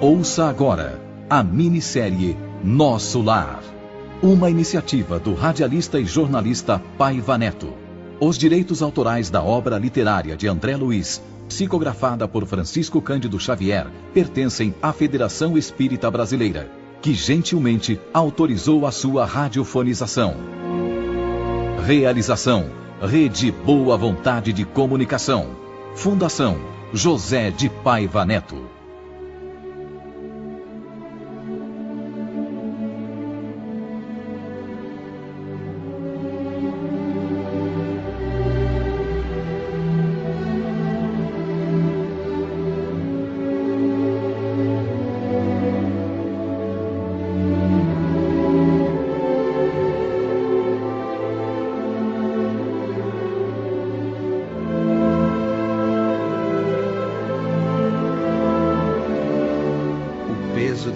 Ouça agora a minissérie Nosso Lar, uma iniciativa do radialista e jornalista Paiva Neto. Os direitos autorais da obra literária de André Luiz, psicografada por Francisco Cândido Xavier, pertencem à Federação Espírita Brasileira, que gentilmente autorizou a sua radiofonização. Realização: Rede Boa Vontade de Comunicação. Fundação José de Paiva Neto.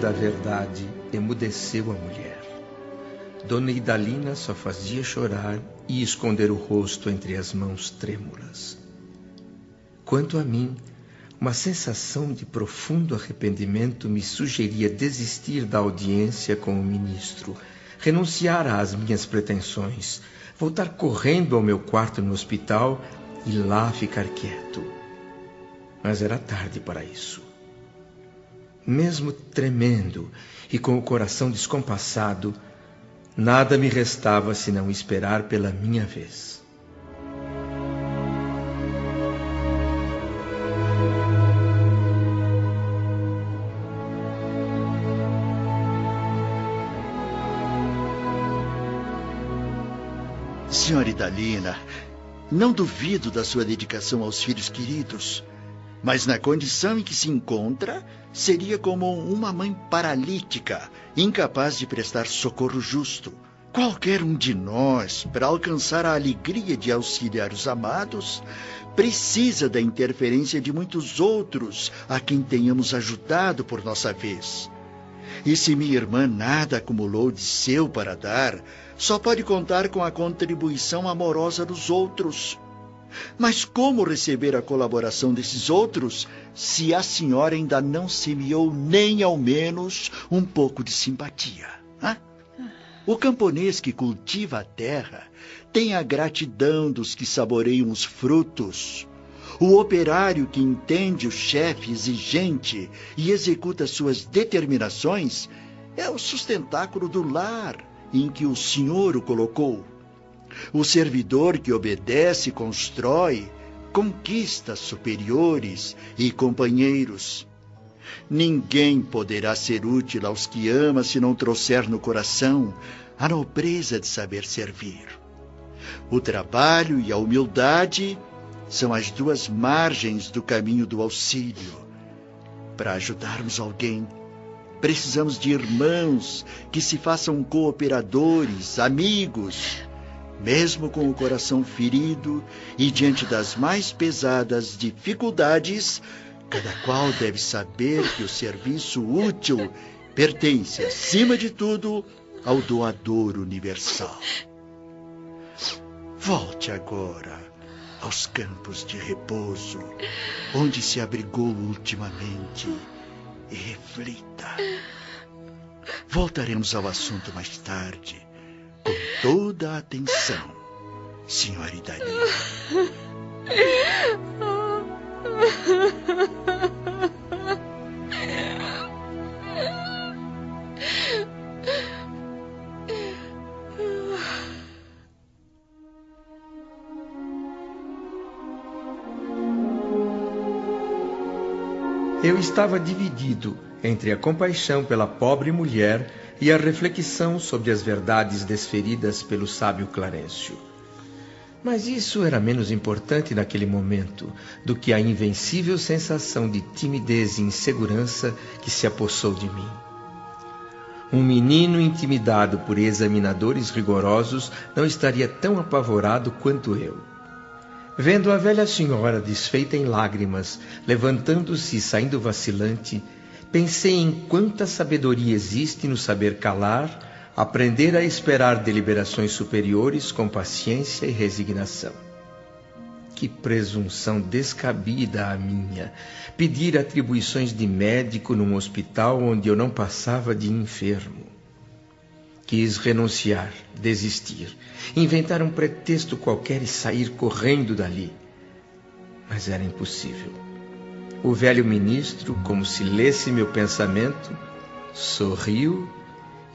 Da verdade emudeceu a mulher. Dona Idalina só fazia chorar e esconder o rosto entre as mãos trêmulas. Quanto a mim, uma sensação de profundo arrependimento me sugeria desistir da audiência com o ministro, renunciar às minhas pretensões, voltar correndo ao meu quarto no hospital e lá ficar quieto. Mas era tarde para isso. Mesmo tremendo e com o coração descompassado, nada me restava senão esperar pela minha vez. Senhora Idalina, não duvido da sua dedicação aos filhos queridos, mas na condição em que se encontra, seria como uma mãe paralítica, incapaz de prestar socorro justo. Qualquer um de nós, para alcançar a alegria de auxiliar os amados, precisa da interferência de muitos outros a quem tenhamos ajudado por nossa vez. E se minha irmã nada acumulou de seu para dar, só pode contar com a contribuição amorosa dos outros. Mas como receber a colaboração desses outros se a senhora ainda não semeou nem ao menos um pouco de simpatia? Hã? O camponês que cultiva a terra tem a gratidão dos que saboreiam os frutos. O operário que entende o chefe exigente e executa suas determinações é o sustentáculo do lar em que o Senhor o colocou. O servidor que obedece e constrói, conquista superiores e companheiros. Ninguém poderá ser útil aos que ama se não trouxer no coração a nobreza de saber servir. O trabalho e a humildade são as duas margens do caminho do auxílio. Para ajudarmos alguém, precisamos de irmãos que se façam cooperadores, amigos. Mesmo com o coração ferido e diante das mais pesadas dificuldades, cada qual deve saber que o serviço útil pertence, acima de tudo, ao doador universal. Volte agora aos campos de repouso, onde se abrigou ultimamente, e reflita. Voltaremos ao assunto mais tarde, com toda a atenção, senhora Idalina. Eu estava dividido entre a compaixão pela pobre mulher e a reflexão sobre as verdades desferidas pelo sábio Clarencio. Mas isso era menos importante naquele momento do que a invencível sensação de timidez e insegurança que se apossou de mim. Um menino intimidado por examinadores rigorosos não estaria tão apavorado quanto eu. Vendo a velha senhora desfeita em lágrimas, levantando-se e saindo vacilante, pensei em quanta sabedoria existe no saber calar, aprender a esperar deliberações superiores com paciência e resignação. Que presunção descabida a minha, pedir atribuições de médico num hospital onde eu não passava de enfermo. Quis renunciar, desistir, inventar um pretexto qualquer e sair correndo dali. Mas era impossível. O velho ministro, como se lesse meu pensamento, sorriu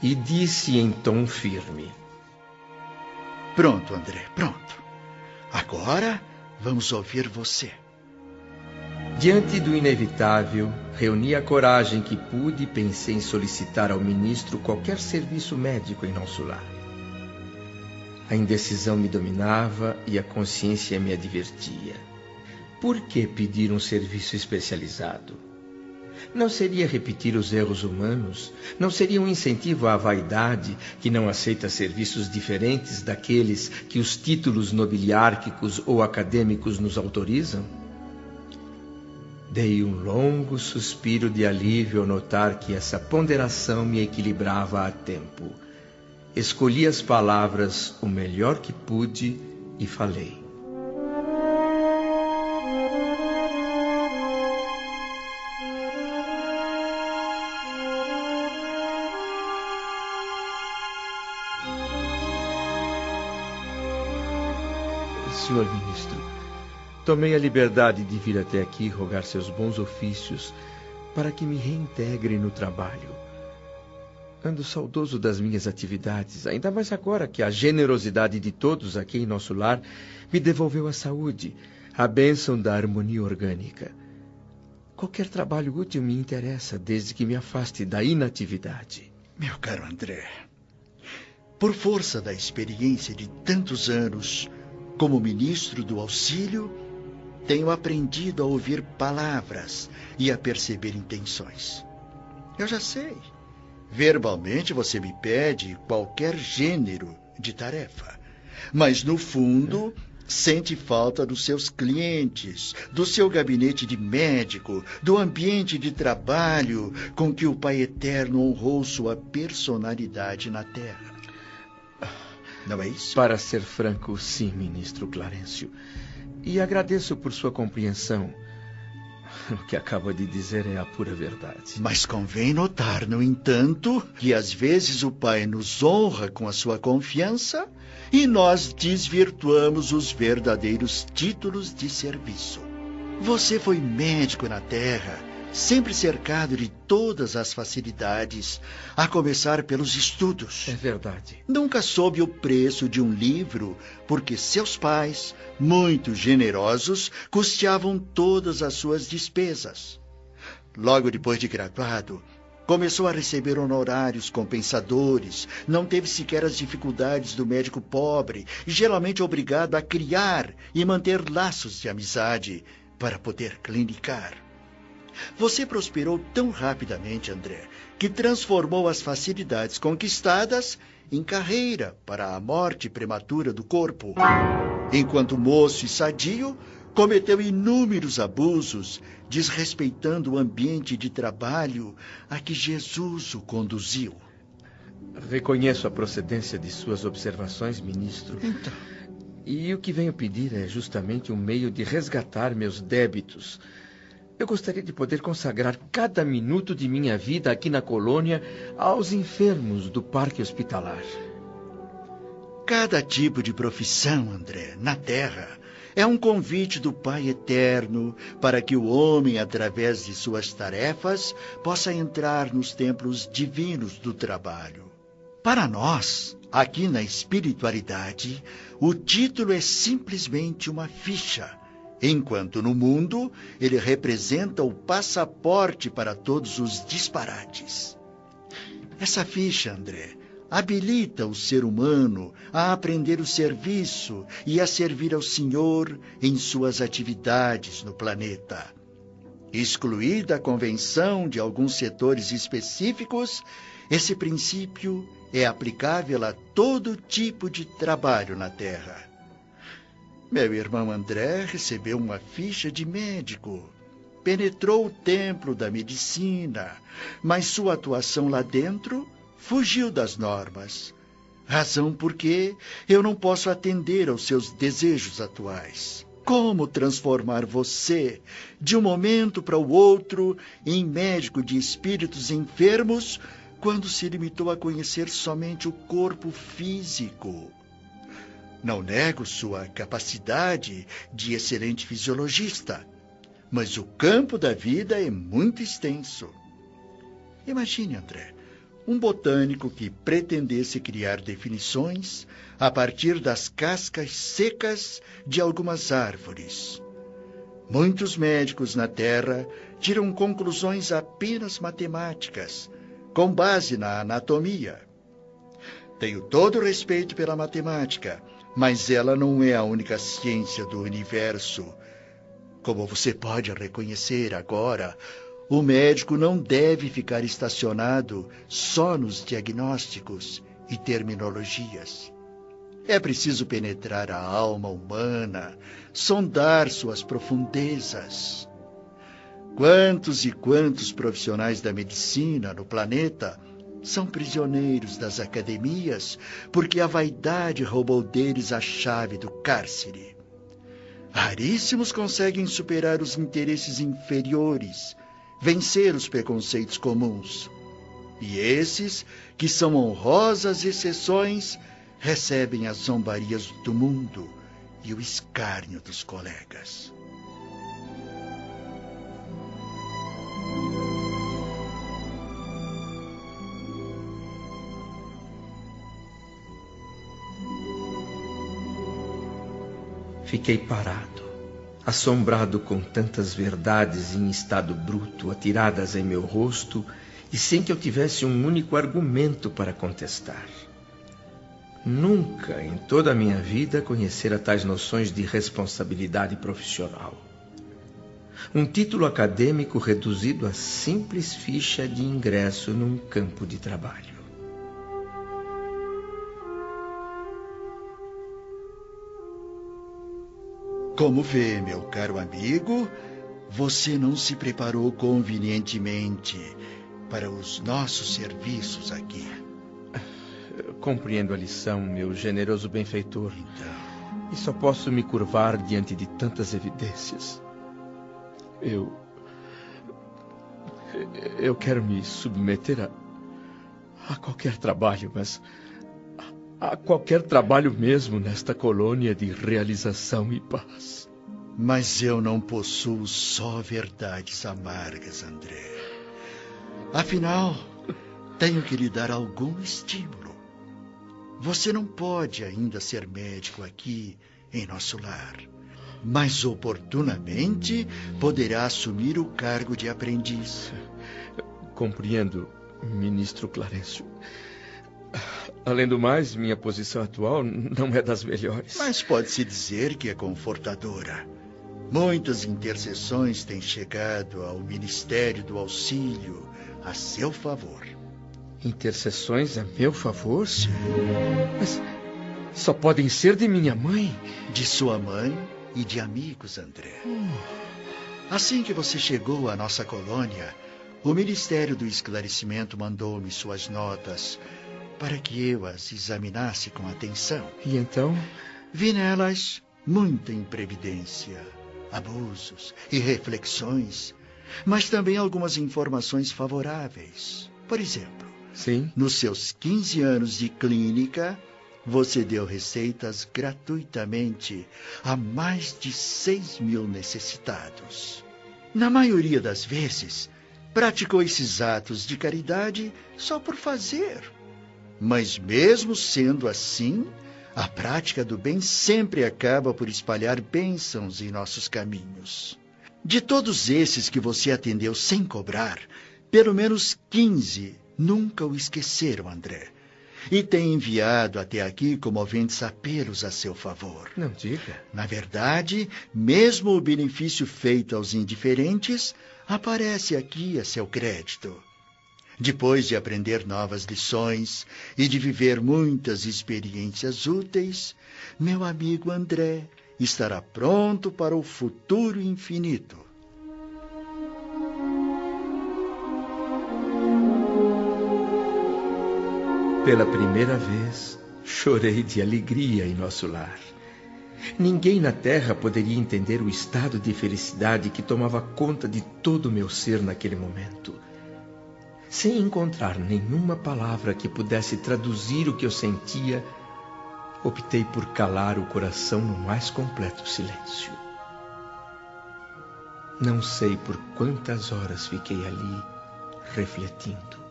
e disse em tom firme: Pronto, André, pronto. Agora vamos ouvir você. Diante do inevitável, reuni a coragem que pude e pensei em solicitar ao ministro qualquer serviço médico em nosso lar. A indecisão me dominava e a consciência me advertia. Por que pedir um serviço especializado? Não seria repetir os erros humanos? Não seria um incentivo à vaidade que não aceita serviços diferentes daqueles que os títulos nobiliárquicos ou acadêmicos nos autorizam? Dei um longo suspiro de alívio ao notar que essa ponderação me equilibrava a tempo. Escolhi as palavras o melhor que pude e falei. Senhor ministro, tomei a liberdade de vir até aqui rogar seus bons ofícios para que me reintegre no trabalho. Ando saudoso das minhas atividades, ainda mais agora que a generosidade de todos aqui em nosso lar me devolveu a saúde, a bênção da harmonia orgânica. Qualquer trabalho útil me interessa, desde que me afaste da inatividade. Meu caro André, por força da experiência de tantos anos como ministro do auxílio, tenho aprendido a ouvir palavras e a perceber intenções. Eu já sei. Verbalmente você me pede qualquer gênero de tarefa, mas no fundo sente falta dos seus clientes, do seu gabinete de médico, do ambiente de trabalho com que o Pai Eterno honrou sua personalidade na terra. Não é isso? Para ser franco, sim, ministro Clarencio. E agradeço por sua compreensão. O que acaba de dizer é a pura verdade. Mas convém notar, no entanto, que às vezes o Pai nos honra com a sua confiança e nós desvirtuamos os verdadeiros títulos de serviço. Você foi médico na terra, sempre cercado de todas as facilidades, a começar pelos estudos. É verdade. Nunca soube o preço de um livro, porque seus pais, muito generosos, custeavam todas as suas despesas. Logo depois de graduado, começou a receber honorários compensadores, não teve sequer as dificuldades do médico pobre, e geralmente obrigado a criar e manter laços de amizade para poder clinicar. Você prosperou tão rapidamente, André, que transformou as facilidades conquistadas em carreira para a morte prematura do corpo. Enquanto moço e sadio, cometeu inúmeros abusos, desrespeitando o ambiente de trabalho a que Jesus o conduziu. Reconheço a procedência de suas observações, ministro. Então. E o que venho pedir é justamente um meio de resgatar meus débitos. Eu gostaria de poder consagrar cada minuto de minha vida aqui na colônia aos enfermos do parque hospitalar. Cada tipo de profissão, André, na Terra, é um convite do Pai Eterno para que o homem, através de suas tarefas, possa entrar nos templos divinos do trabalho. Para nós, aqui na espiritualidade, o título é simplesmente uma ficha, enquanto no mundo ele representa o passaporte para todos os disparates. Essa ficha, André, habilita o ser humano a aprender o serviço e a servir ao Senhor em suas atividades no planeta. Excluída a convenção de alguns setores específicos, esse princípio é aplicável a todo tipo de trabalho na Terra. Meu irmão André recebeu uma ficha de médico. Penetrou o templo da medicina, mas sua atuação lá dentro fugiu das normas. Razão por que eu não posso atender aos seus desejos atuais. Como transformar você, de um momento para o outro, em médico de espíritos enfermos, quando se limitou a conhecer somente o corpo físico? Não nego sua capacidade de excelente fisiologista, mas o campo da vida é muito extenso. Imagine, André, um botânico que pretendesse criar definições a partir das cascas secas de algumas árvores. Muitos médicos na Terra tiram conclusões apenas matemáticas, com base na anatomia. Tenho todo o respeito pela matemática, mas ela não é a única ciência do universo. Como você pode reconhecer agora, o médico não deve ficar estacionado só nos diagnósticos e terminologias. É preciso penetrar a alma humana, sondar suas profundezas. Quantos e quantos profissionais da medicina no planeta são prisioneiros das academias porque a vaidade roubou deles a chave do cárcere. Raríssimos conseguem superar os interesses inferiores, vencer os preconceitos comuns. E esses, que são honrosas exceções, recebem as zombarias do mundo e o escárnio dos colegas. Fiquei parado, assombrado com tantas verdades em estado bruto atiradas em meu rosto e sem que eu tivesse um único argumento para contestar. Nunca em toda a minha vida conhecera tais noções de responsabilidade profissional. Um título acadêmico reduzido a simples ficha de ingresso num campo de trabalho. Como vê, meu caro amigo, você não se preparou convenientemente para os nossos serviços aqui. Compreendo a lição, meu generoso benfeitor. Então, E só posso me curvar diante de tantas evidências. Eu quero me submeter a qualquer trabalho, mas a qualquer trabalho mesmo nesta colônia de realização e paz. mas eu não possuo só verdades amargas, André. Afinal, tenho que lhe dar algum estímulo. Você não pode ainda ser médico aqui em nosso lar, mas oportunamente poderá assumir o cargo de aprendiz. Compreendo, ministro Clarencio. Além do mais, minha posição atual não é das melhores. Mas pode-se dizer que é confortadora. Muitas intercessões têm chegado ao Ministério do Auxílio a seu favor. Intercessões a meu favor? Mas só podem ser de minha mãe? De sua mãe e de amigos, André. Assim que você chegou à nossa colônia, o Ministério do Esclarecimento mandou-me suas notas para que eu as examinasse com atenção. E então? Vi nelas muita imprevidência, abusos e reflexões, mas também algumas informações favoráveis. Por exemplo, Sim. nos seus 15 anos de clínica, você deu receitas gratuitamente a mais de 6.000 necessitados. Na maioria das vezes, praticou esses atos de caridade só por fazer. Mas mesmo sendo assim, a prática do bem sempre acaba por espalhar bênçãos em nossos caminhos. De todos esses que você atendeu sem cobrar, pelo menos 15 nunca o esqueceram, André. E tem enviado até aqui comoventes apelos a seu favor. Não diga. Na verdade, mesmo o benefício feito aos indiferentes aparece aqui a seu crédito. Depois de aprender novas lições e de viver muitas experiências úteis, meu amigo André estará pronto para o futuro infinito. Pela primeira vez, chorei de alegria em nosso lar. Ninguém na terra poderia entender o estado de felicidade que tomava conta de todo o meu ser naquele momento. Sem encontrar nenhuma palavra que pudesse traduzir o que eu sentia, optei por calar o coração no mais completo silêncio. Não sei por quantas horas fiquei ali, refletindo.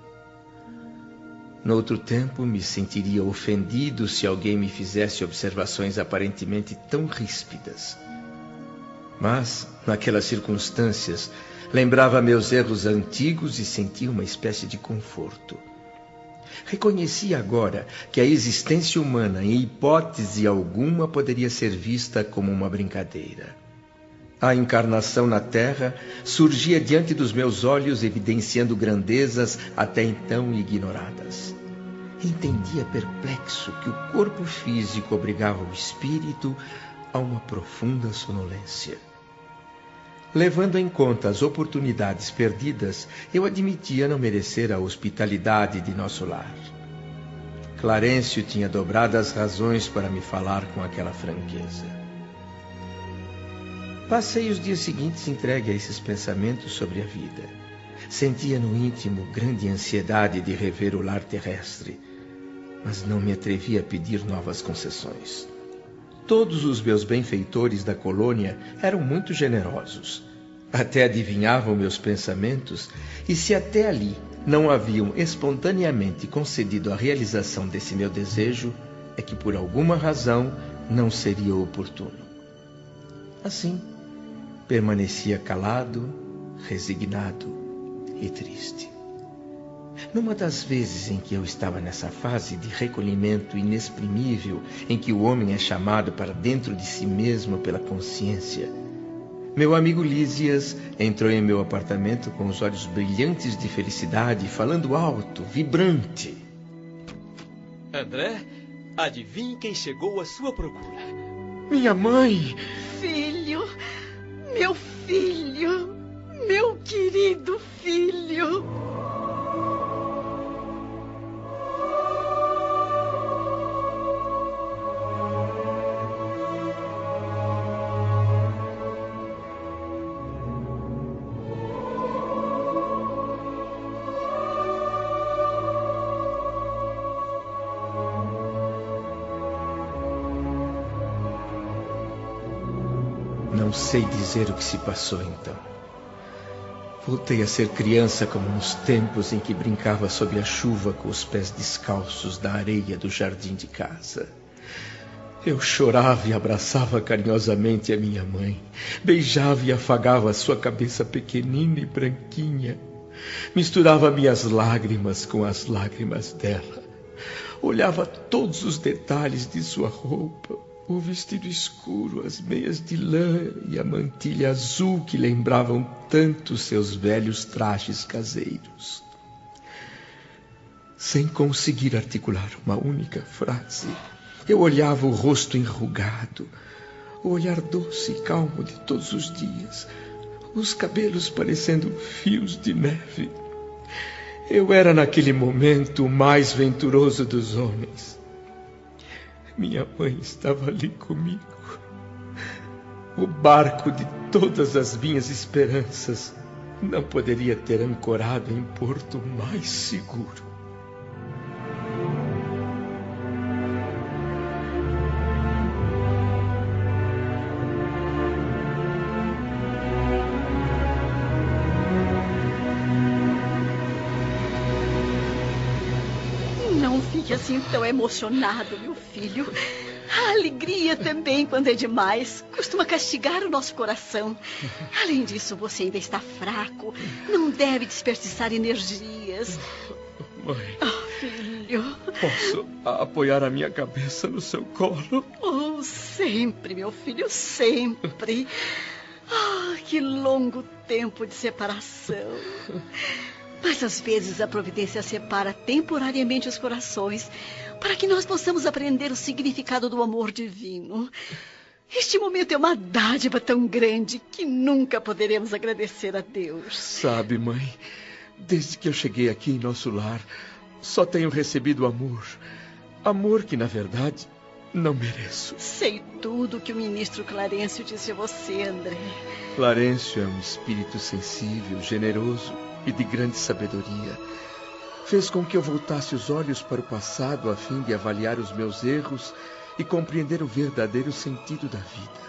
Noutro tempo, me sentiria ofendido se alguém me fizesse observações aparentemente tão ríspidas. Mas, naquelas circunstâncias, lembrava meus erros antigos e sentia uma espécie de conforto. Reconhecia agora que a existência humana, em hipótese alguma, poderia ser vista como uma brincadeira. A encarnação na Terra surgia diante dos meus olhos, evidenciando grandezas até então ignoradas. Entendia perplexo que o corpo físico obrigava o espírito a uma profunda sonolência. Levando em conta as oportunidades perdidas, eu admitia não merecer a hospitalidade de nosso lar. Clarencio tinha dobradas razões para me falar com aquela franqueza. Passei os dias seguintes entregue a esses pensamentos sobre a vida. Sentia no íntimo grande ansiedade de rever o lar terrestre, mas não me atrevia a pedir novas concessões. Todos os meus benfeitores da colônia eram muito generosos. Até adivinhavam meus pensamentos, e se até ali não haviam espontaneamente concedido a realização desse meu desejo, é que por alguma razão não seria oportuno. Assim, permanecia calado, resignado e triste. Numa das vezes em que eu estava nessa fase de recolhimento inexprimível, em que o homem é chamado para dentro de si mesmo pela consciência, meu amigo Lísias entrou em meu apartamento com os olhos brilhantes de felicidade, falando alto, vibrante. André, adivinhe quem chegou à sua procura? Minha mãe! Filho, meu filho, meu querido filho. Não sei dizer o que se passou então. Voltei a ser criança como nos tempos em que brincava sob a chuva com os pés descalços da areia do jardim de casa. Eu chorava e abraçava carinhosamente a minha mãe, beijava e afagava a sua cabeça pequenina e branquinha, misturava minhas lágrimas com as lágrimas dela, olhava todos os detalhes de sua roupa, o vestido escuro, as meias de lã e a mantilha azul que lembravam tanto seus velhos trajes caseiros. Sem conseguir articular uma única frase, eu olhava o rosto enrugado, o olhar doce e calmo de todos os dias, os cabelos parecendo fios de neve. Eu era naquele momento o mais venturoso dos homens. Minha mãe estava ali comigo. O barco de todas as minhas esperanças não poderia ter ancorado em porto mais seguro. Não fique assim tão emocionado, meu filho. A alegria também, quando é demais, costuma castigar o nosso coração. Além disso, você ainda está fraco. Não deve desperdiçar energias. Mãe, Filho. posso apoiar a minha cabeça no seu colo? Oh, sempre, meu filho, sempre. Que longo tempo de separação. Mas às vezes a providência separa temporariamente os corações para que nós possamos aprender o significado do amor divino. Este momento é uma dádiva tão grande que nunca poderemos agradecer a Deus. Sabe, mãe, desde que eu cheguei aqui em nosso lar, só tenho recebido amor. Amor que, na verdade, não mereço. Sei tudo que o ministro Clarencio disse a você, André. Clarencio é um espírito sensível, generoso e de grande sabedoria. Fez com que eu voltasse os olhos para o passado a fim de avaliar os meus erros e compreender o verdadeiro sentido da vida.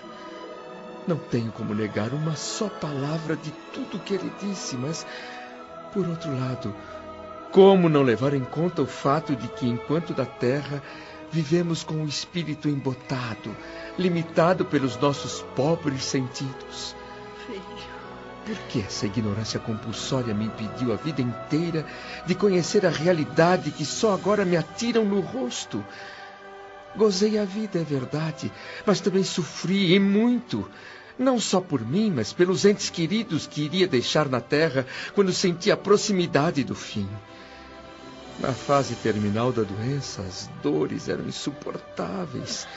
Não tenho como negar uma só palavra de tudo o que ele disse, mas, por outro lado, como não levar em conta o fato de que, enquanto da terra, vivemos com o espírito embotado, limitado pelos nossos pobres sentidos? Filho. Por que essa ignorância compulsória me impediu a vida inteira de conhecer a realidade que só agora me atiram no rosto? Gozei a vida, é verdade, mas também sofri, e muito. Não só por mim, mas pelos entes queridos que iria deixar na terra quando senti a proximidade do fim. Na fase terminal da doença, as dores eram insuportáveis.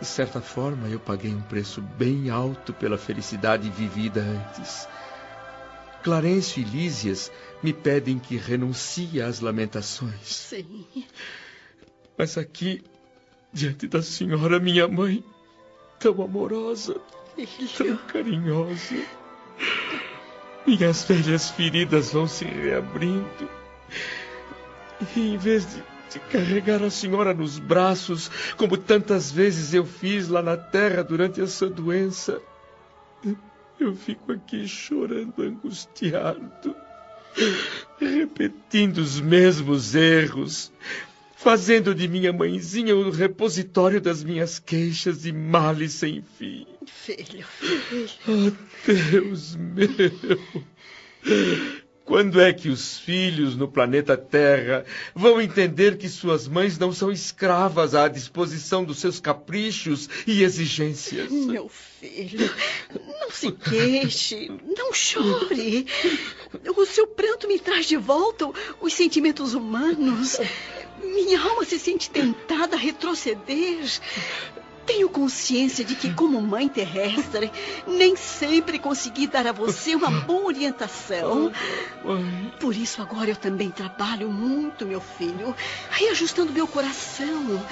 De certa forma, eu paguei um preço bem alto pela felicidade vivida antes. Clarencio e Lísias me pedem que renuncie às lamentações. Sim. Mas aqui, diante da senhora, minha mãe, tão amorosa, tão carinhosa, minhas velhas feridas vão se reabrindo. E em vez de carregar a senhora nos braços, como tantas vezes eu fiz lá na terra durante essa doença, eu fico aqui chorando angustiado, repetindo os mesmos erros, fazendo de minha mãezinha o repositório das minhas queixas e males sem fim. Filho. Oh, Deus meu! Quando é que os filhos no planeta Terra vão entender que suas mães não são escravas à disposição dos seus caprichos e exigências? Meu filho, não se queixe, não chore. O seu pranto me traz de volta os sentimentos humanos. Minha alma se sente tentada a retroceder. Tenho consciência de que, como mãe terrestre, nem sempre consegui dar a você uma boa orientação. Por isso, agora eu também trabalho muito, meu filho, reajustando meu coração.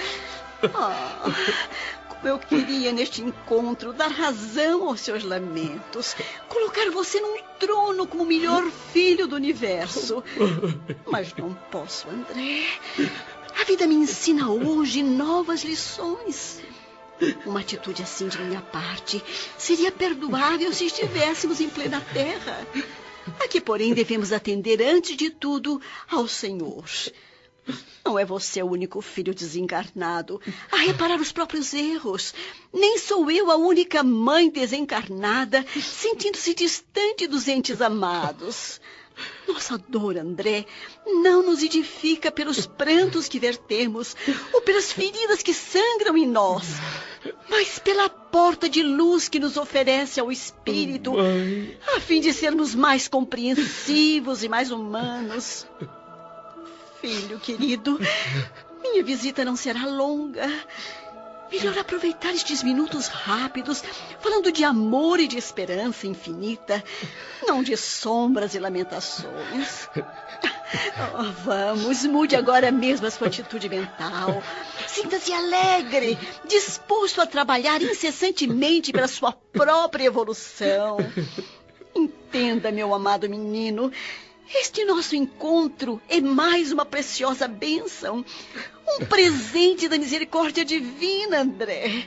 Como eu queria, neste encontro, dar razão aos seus lamentos, colocar você num trono como o melhor filho do universo. Mas não posso, André. A vida me ensina hoje novas lições. Uma atitude assim de minha parte seria perdoável se estivéssemos em plena terra. Aqui, porém, devemos atender antes de tudo ao Senhor. Não é você o único filho desencarnado a reparar os próprios erros. Nem sou eu a única mãe desencarnada sentindo-se distante dos entes amados. Nossa dor, André, não nos edifica pelos prantos que vertemos ou pelas feridas que sangram em nós, mas pela porta de luz que nos oferece ao Espírito, a fim de sermos mais compreensivos e mais humanos. Filho querido, minha visita não será longa. Melhor aproveitar estes minutos rápidos, falando de amor e de esperança infinita, não de sombras e lamentações. Vamos, mude agora mesmo a sua atitude mental. Sinta-se alegre, disposto a trabalhar incessantemente pela sua própria evolução. Entenda, meu amado menino, este nosso encontro é mais uma preciosa bênção. Um presente da misericórdia divina, André.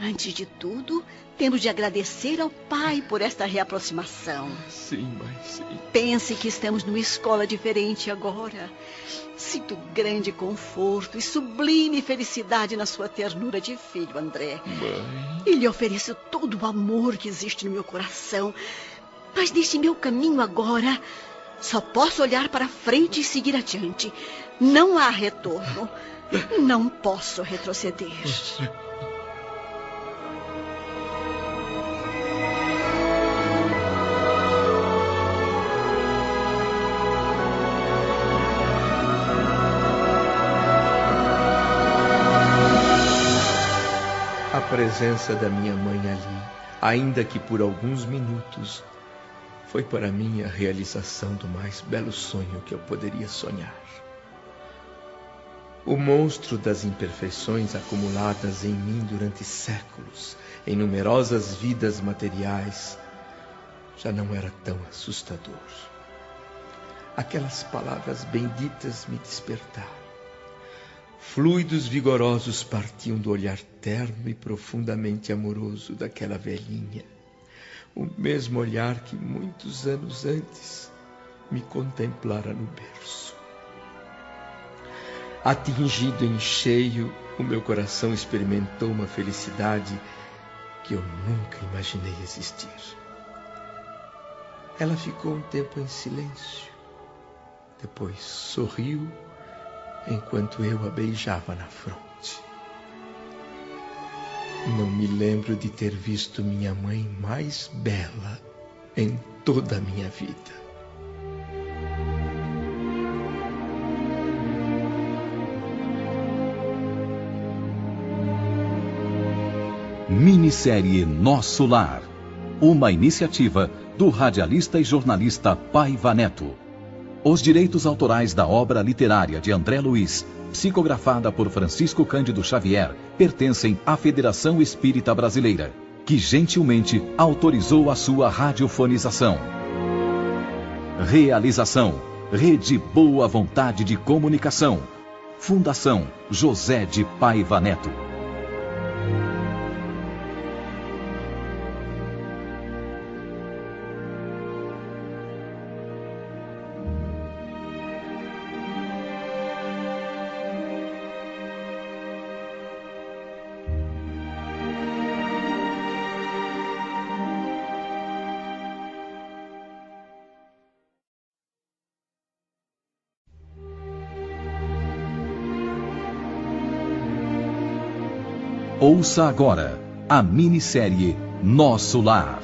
Antes de tudo, temos de agradecer ao Pai por esta reaproximação. Sim, mãe, sim. Pense que estamos numa escola diferente agora. Sinto grande conforto e sublime felicidade na sua ternura de filho, André. Mãe. E lhe ofereço todo o amor que existe no meu coração. Mas neste meu caminho agora, só posso olhar para frente e seguir adiante. Não há retorno. Não posso retroceder. A presença da minha mãe ali, ainda que por alguns minutos, foi para mim a realização do mais belo sonho que eu poderia sonhar. O monstro das imperfeições acumuladas em mim durante séculos, em numerosas vidas materiais, já não era tão assustador. Aquelas palavras benditas me despertaram. Fluidos vigorosos partiam do olhar terno e profundamente amoroso daquela velhinha. O mesmo olhar que muitos anos antes me contemplara no berço. Atingido em cheio, o meu coração experimentou uma felicidade que eu nunca imaginei existir. Ela ficou um tempo em silêncio. Depois sorriu, enquanto eu a beijava na fronte. Não me lembro de ter visto minha mãe mais bela em toda a minha vida. Minissérie Nosso Lar. Uma iniciativa do radialista e jornalista Paiva Neto. Os direitos autorais da obra literária de André Luiz, psicografada por Francisco Cândido Xavier, pertencem à Federação Espírita Brasileira, que gentilmente autorizou a sua radiofonização. Realização: Rede Boa Vontade de Comunicação. Fundação José de Paiva Neto. Ouça agora a minissérie Nosso Lar.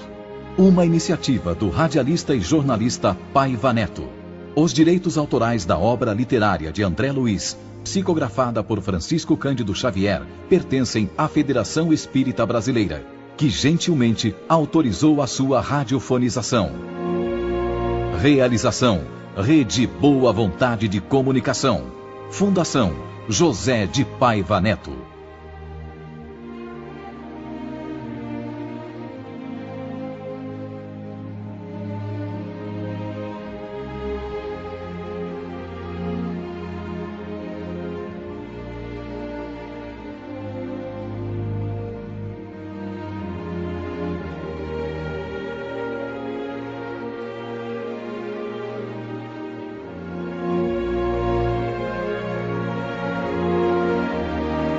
Uma iniciativa do radialista e jornalista Paiva Neto. Os direitos autorais da obra literária de André Luiz, psicografada por Francisco Cândido Xavier, pertencem à Federação Espírita Brasileira, que gentilmente autorizou a sua radiofonização. Realização: Rede Boa Vontade de Comunicação. Fundação José de Paiva Neto.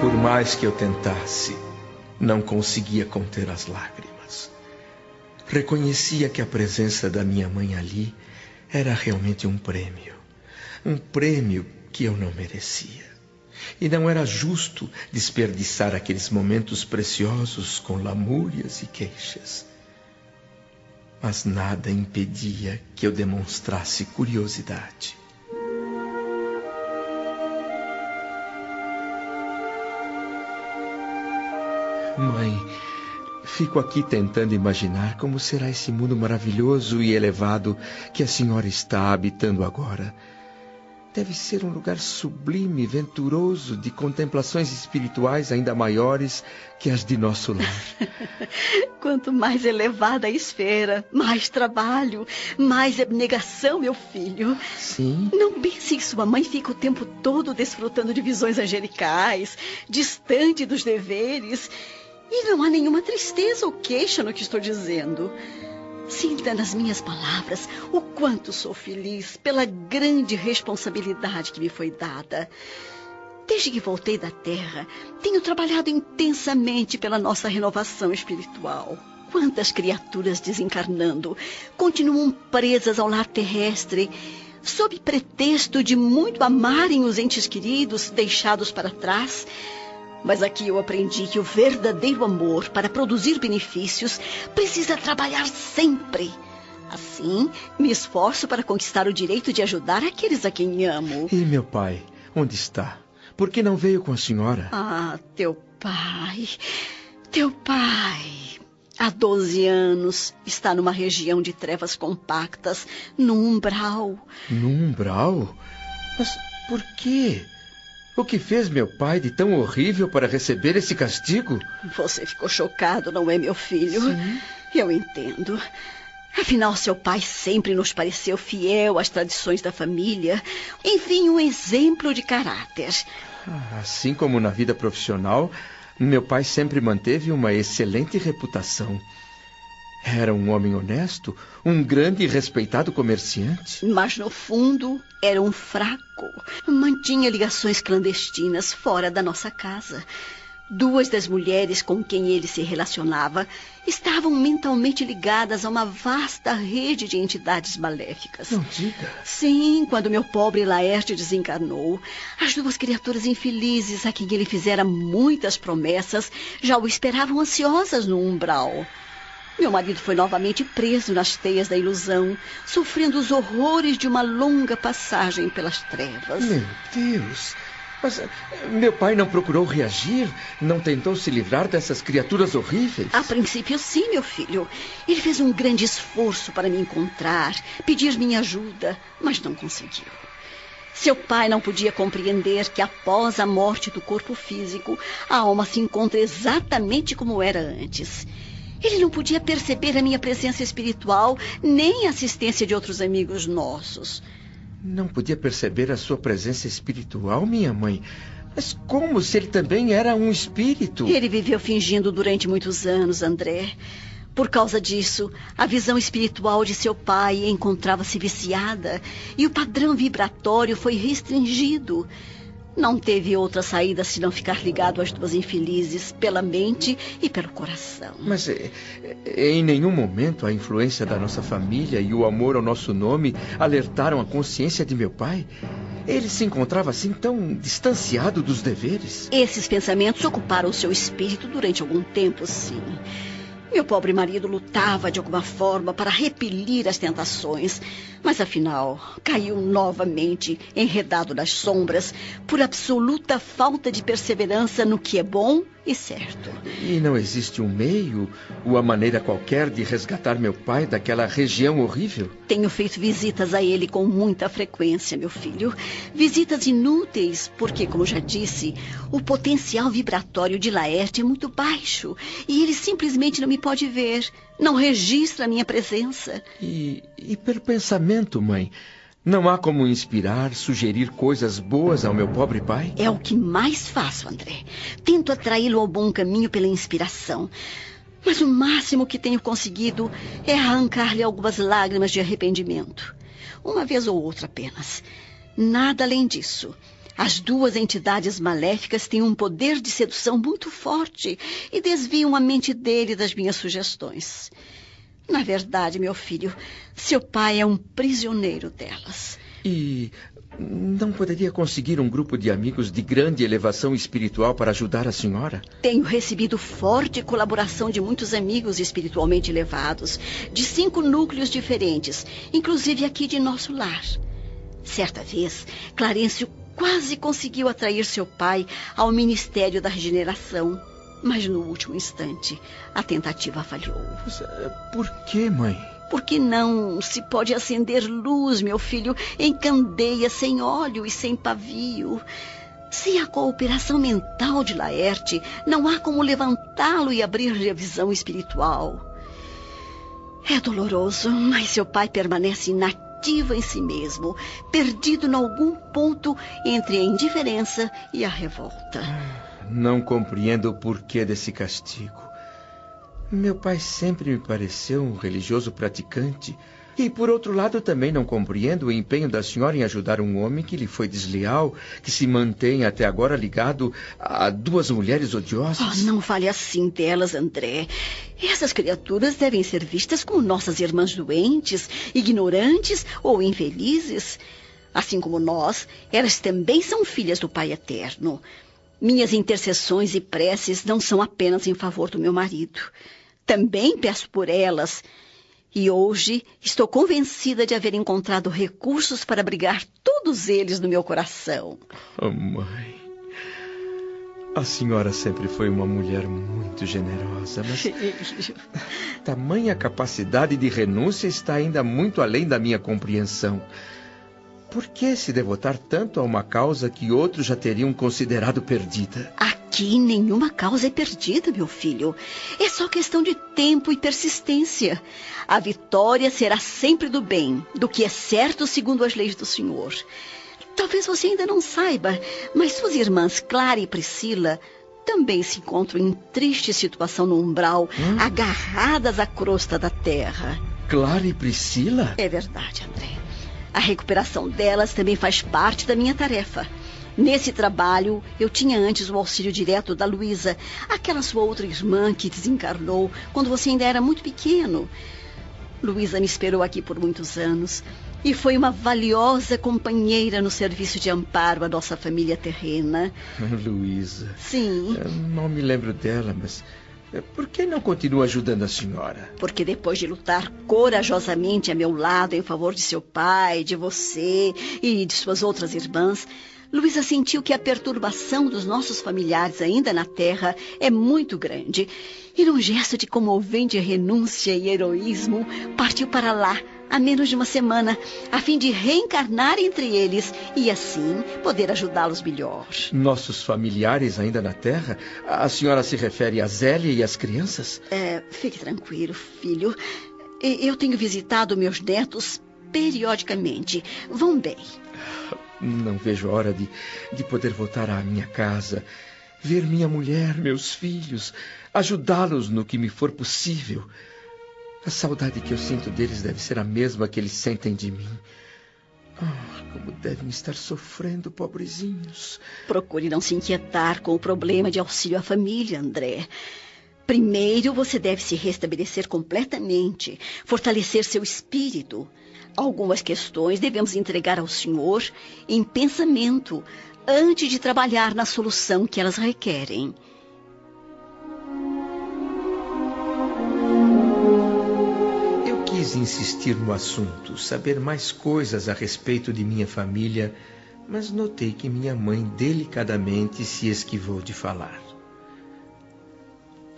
Por mais que eu tentasse, não conseguia conter as lágrimas. Reconhecia que a presença da minha mãe ali era realmente um prêmio que eu não merecia. E não era justo desperdiçar aqueles momentos preciosos com lamúrias e queixas. Mas nada impedia que eu demonstrasse curiosidade. Mãe, fico aqui tentando imaginar como será esse mundo maravilhoso e elevado que a senhora está habitando agora. Deve ser um lugar sublime, venturoso, de contemplações espirituais ainda maiores que as de nosso lar. Quanto mais elevada a esfera, mais trabalho, mais abnegação, meu filho. Sim? Não pense que sua mãe fica o tempo todo desfrutando de visões angelicais, distante dos deveres. E não há nenhuma tristeza ou queixa no que estou dizendo. Sinta nas minhas palavras o quanto sou feliz pela grande responsabilidade que me foi dada. Desde que voltei da Terra, tenho trabalhado intensamente pela nossa renovação espiritual. Quantas criaturas desencarnando continuam presas ao lar terrestre, sob pretexto de muito amarem os entes queridos deixados para trás. Mas aqui eu aprendi que o verdadeiro amor, para produzir benefícios, precisa trabalhar sempre. Assim, me esforço para conquistar o direito de ajudar aqueles a quem amo. E meu pai, onde está? Por que não veio com a senhora? Ah, teu pai... Há 12 anos, está numa região de trevas compactas, no umbral. No umbral? Mas por quê? O que fez meu pai de tão horrível para receber esse castigo? Você ficou chocado, não é, meu filho? Sim. Eu entendo. Afinal, seu pai sempre nos pareceu fiel às tradições da família. Enfim, um exemplo de caráter. Assim como na vida profissional, meu pai sempre manteve uma excelente reputação. Era um homem honesto, um grande e respeitado comerciante. Mas, no fundo, era um fraco. Mantinha ligações clandestinas fora da nossa casa. 2 das mulheres com quem ele se relacionava estavam mentalmente ligadas a uma vasta rede de entidades maléficas. Não diga. Sim, quando meu pobre Laerte desencarnou, as 2 criaturas infelizes a quem ele fizera muitas promessas já o esperavam ansiosas no umbral. Meu marido foi novamente preso nas teias da ilusão, sofrendo os horrores de uma longa passagem pelas trevas. Meu Deus! Mas meu pai não procurou reagir? Não tentou se livrar dessas criaturas horríveis? A princípio, sim, meu filho. Ele fez um grande esforço para me encontrar, pedir minha ajuda, mas não conseguiu. Seu pai não podia compreender que após a morte do corpo físico, a alma se encontra exatamente como era antes. Ele não podia perceber a minha presença espiritual, nem a assistência de outros amigos nossos. Não podia perceber a sua presença espiritual, minha mãe? Mas como se ele também era um espírito? Ele viveu fingindo durante muitos anos, André. Por causa disso, a visão espiritual de seu pai encontrava-se viciada e o padrão vibratório foi restringido. Não teve outra saída senão ficar ligado às 2 infelizes pela mente e pelo coração. Mas em nenhum momento a influência da nossa família e o amor ao nosso nome alertaram a consciência de meu pai? Ele se encontrava assim tão distanciado dos deveres? Esses pensamentos ocuparam seu espírito durante algum tempo, sim. Meu pobre marido lutava de alguma forma para repelir as tentações, mas afinal caiu novamente enredado nas sombras por absoluta falta de perseverança no que é bom e certo. E não existe um meio, uma maneira qualquer de resgatar meu pai daquela região horrível? Tenho feito visitas a ele com muita frequência, meu filho. Visitas inúteis, porque, como já disse, o potencial vibratório de Laerte é muito baixo e ele simplesmente não me pode ver, não registra a minha presença. E pelo pensamento, mãe? Não há como inspirar, sugerir coisas boas ao meu pobre pai? É o que mais faço, André. Tento atraí-lo ao bom caminho pela inspiração. Mas o máximo que tenho conseguido é arrancar-lhe algumas lágrimas de arrependimento. Uma vez ou outra apenas. Nada além disso. As 2 entidades maléficas têm um poder de sedução muito forte e desviam a mente dele das minhas sugestões. Na verdade, meu filho, seu pai é um prisioneiro delas. E não poderia conseguir um grupo de amigos de grande elevação espiritual para ajudar a senhora? Tenho recebido forte colaboração de muitos amigos espiritualmente elevados, de 5 núcleos diferentes, inclusive aqui de nosso lar. Certa vez, Clarencio quase conseguiu atrair seu pai ao Ministério da Regeneração. Mas no último instante, a tentativa falhou. Por quê, mãe? Porque não se pode acender luz, meu filho, em candeia sem óleo e sem pavio. Sem a cooperação mental de Laerte, não há como levantá-lo e abrir-lhe a visão espiritual. É doloroso, mas seu pai permanece inativo em si mesmo, perdido em algum ponto entre a indiferença e a revolta. Não compreendo o porquê desse castigo. Meu pai sempre me pareceu um religioso praticante. E, por outro lado, também não compreendo o empenho da senhora em ajudar um homem que lhe foi desleal, que se mantém até agora ligado a 2 mulheres odiosas. Não fale assim delas, André. Essas criaturas devem ser vistas como nossas irmãs doentes, ignorantes ou infelizes. Assim como nós, elas também são filhas do Pai Eterno. Minhas intercessões e preces não são apenas em favor do meu marido. Também peço por elas. E hoje estou convencida de haver encontrado recursos para abrigar todos eles no meu coração. Oh, mãe, a senhora sempre foi uma mulher muito generosa, mas tamanha capacidade de renúncia está ainda muito além da minha compreensão. por que se devotar tanto a uma causa que outros já teriam considerado perdida? Aqui nenhuma causa é perdida, meu filho. É só questão de tempo e persistência. A vitória será sempre do bem, do que é certo segundo as leis do Senhor. Talvez você ainda não saiba, mas suas irmãs Clara e Priscila também se encontram em triste situação no umbral, agarradas à crosta da terra. Clara e Priscila? É verdade, André. A recuperação delas também faz parte da minha tarefa. Nesse trabalho, eu tinha antes o auxílio direto da Luísa, aquela sua outra irmã que desencarnou quando você ainda era muito pequeno. Luísa me esperou aqui por muitos anos e foi uma valiosa companheira no serviço de amparo à nossa família terrena. Luísa. Sim. Eu não me lembro dela, mas por que não continua ajudando a senhora? Porque depois de lutar corajosamente a meu lado em favor de seu pai, de você e de suas outras irmãs, Luísa sentiu que a perturbação dos nossos familiares ainda na terra é muito grande. E num gesto de comovente renúncia e heroísmo, partiu para lá, há menos de uma semana, a fim de reencarnar entre eles e assim poder ajudá-los melhor. Nossos familiares ainda na terra? A senhora se refere a Zélia e às crianças? Fique tranquilo, filho. Eu tenho visitado meus netos periodicamente. Vão bem. Não vejo a hora de poder voltar à minha casa, ver minha mulher, meus filhos, ajudá-los no que me for possível. A saudade que eu sinto deles deve ser a mesma que eles sentem de mim. Como devem estar sofrendo, pobrezinhos. Procure não se inquietar com o problema de auxílio à família, André. Primeiro, você deve se restabelecer completamente, fortalecer seu espírito. Algumas questões devemos entregar ao Senhor em pensamento, antes de trabalhar na solução que elas requerem. Eu quis insistir no assunto, saber mais coisas a respeito de minha família, mas notei que minha mãe delicadamente se esquivou de falar.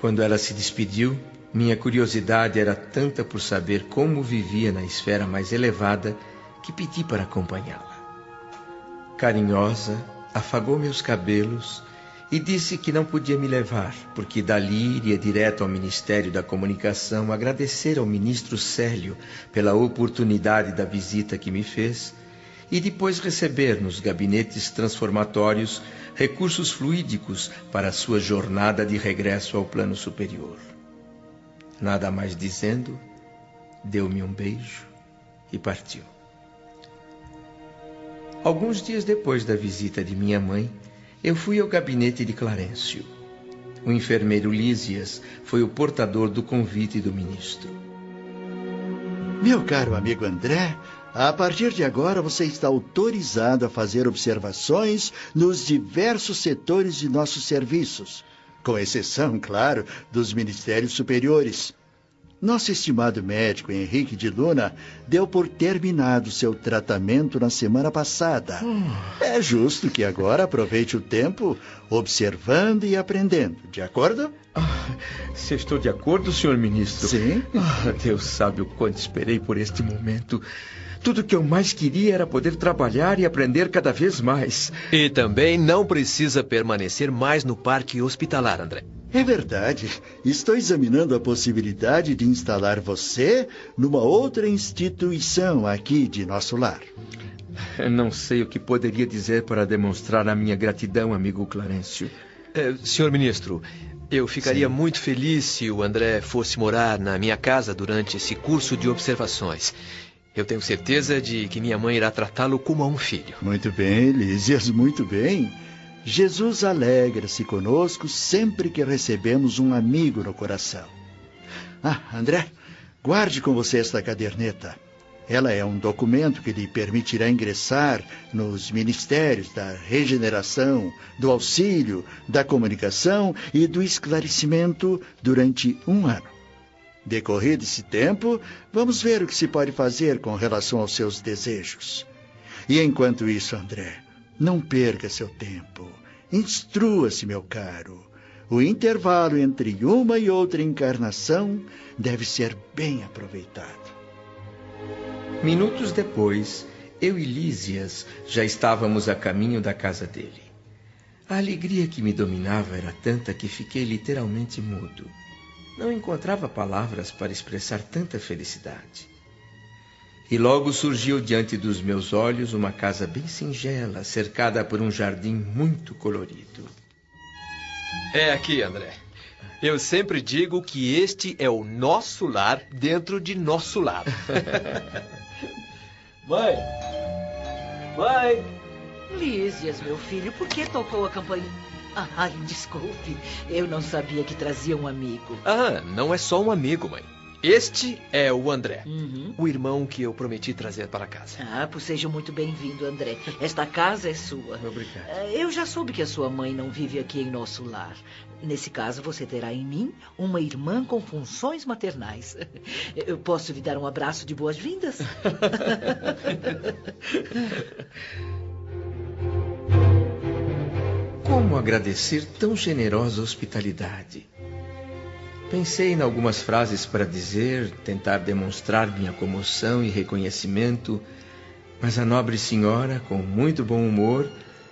Quando ela se despediu, minha curiosidade era tanta por saber como vivia na esfera mais elevada que pedi para acompanhá-la. Carinhosa, afagou meus cabelos e disse que não podia me levar, porque dali iria direto ao Ministério da Comunicação agradecer ao ministro Célio pela oportunidade da visita que me fez e depois receber nos gabinetes transformatórios recursos fluídicos para a sua jornada de regresso ao plano superior. Nada mais dizendo, deu-me um beijo e partiu. Alguns dias depois da visita de minha mãe, eu fui ao gabinete de Clarencio. O enfermeiro Lísias foi o portador do convite do ministro. Meu caro amigo André, a partir de agora você está autorizado a fazer observações nos diversos setores de nossos serviços, com exceção, claro, dos ministérios superiores. Nosso estimado médico Henrique de Luna deu por terminado seu tratamento na semana passada. É justo que agora aproveite o tempo observando e aprendendo, de acordo? Se estou de acordo, senhor ministro? Sim. Deus sabe o quanto esperei por este momento. Tudo que eu mais queria era poder trabalhar e aprender cada vez mais. E também não precisa permanecer mais no parque hospitalar, André. É verdade. Estou examinando a possibilidade de instalar você numa outra instituição aqui de nosso lar. Não sei o que poderia dizer para demonstrar a minha gratidão, amigo Clarencio. Senhor ministro, eu ficaria muito feliz se o André fosse morar na minha casa durante esse curso de observações. Eu tenho certeza de que minha mãe irá tratá-lo como a um filho. Muito bem, Lísias, muito bem. Jesus alegra-se conosco sempre que recebemos um amigo no coração. André, guarde com você esta caderneta. Ela é um documento que lhe permitirá ingressar nos ministérios da regeneração, do auxílio, da comunicação e do esclarecimento durante 1 ano. Decorrido esse tempo, vamos ver o que se pode fazer com relação aos seus desejos. E enquanto isso, André, não perca seu tempo. Instrua-se, meu caro. O intervalo entre uma e outra encarnação deve ser bem aproveitado. Minutos depois, eu e Lísias já estávamos a caminho da casa dele. A alegria que me dominava era tanta que fiquei literalmente mudo. Não encontrava palavras para expressar tanta felicidade. E logo surgiu diante dos meus olhos uma casa bem singela, cercada por um jardim muito colorido. É aqui, André. Eu sempre digo que este é o nosso lar dentro de nosso lar. Mãe! Mãe! Lísias, meu filho, por que tocou a campainha? Ai, desculpe. Eu não sabia que trazia um amigo. Ah, não é só um amigo, mãe. Este é o André, o irmão que eu prometi trazer para casa. Ah, pois seja muito bem-vindo, André. Esta casa é sua. Obrigado. Eu já soube que a sua mãe não vive aqui em nosso lar. Nesse caso, você terá em mim uma irmã com funções maternais. Eu posso lhe dar um abraço de boas-vindas? Como agradecer tão generosa hospitalidade? Pensei em algumas frases para dizer, tentar demonstrar minha comoção e reconhecimento, mas a nobre senhora, com muito bom humor,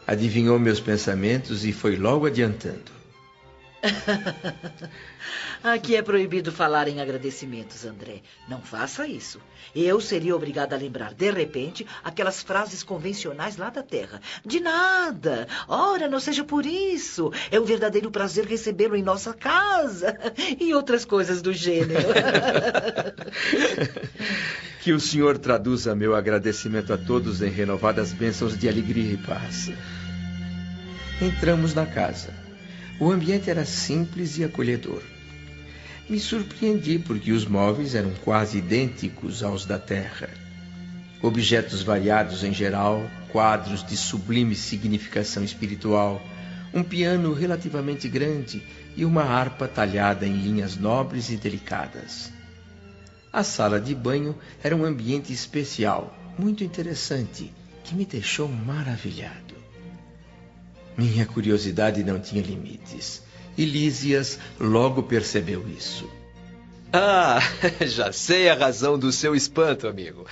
adivinhou meus pensamentos e foi logo adiantando. Aqui é proibido falar em agradecimentos, André. Não faça isso. Eu seria obrigada a lembrar, de repente, aquelas frases convencionais lá da terra. De nada. Ora, não seja por isso. É um verdadeiro prazer recebê-lo em nossa casa. E outras coisas do gênero. Que o senhor traduza meu agradecimento a todos em renovadas bênçãos de alegria e paz. Entramos na casa. O ambiente era simples e acolhedor. Me surpreendi porque os móveis eram quase idênticos aos da terra. Objetos variados em geral, quadros de sublime significação espiritual, um piano relativamente grande e uma harpa talhada em linhas nobres e delicadas. A sala de banho era um ambiente especial, muito interessante, que me deixou maravilhado. Minha curiosidade não tinha limites. E Lísias logo percebeu isso. Ah, já sei a razão do seu espanto, amigo.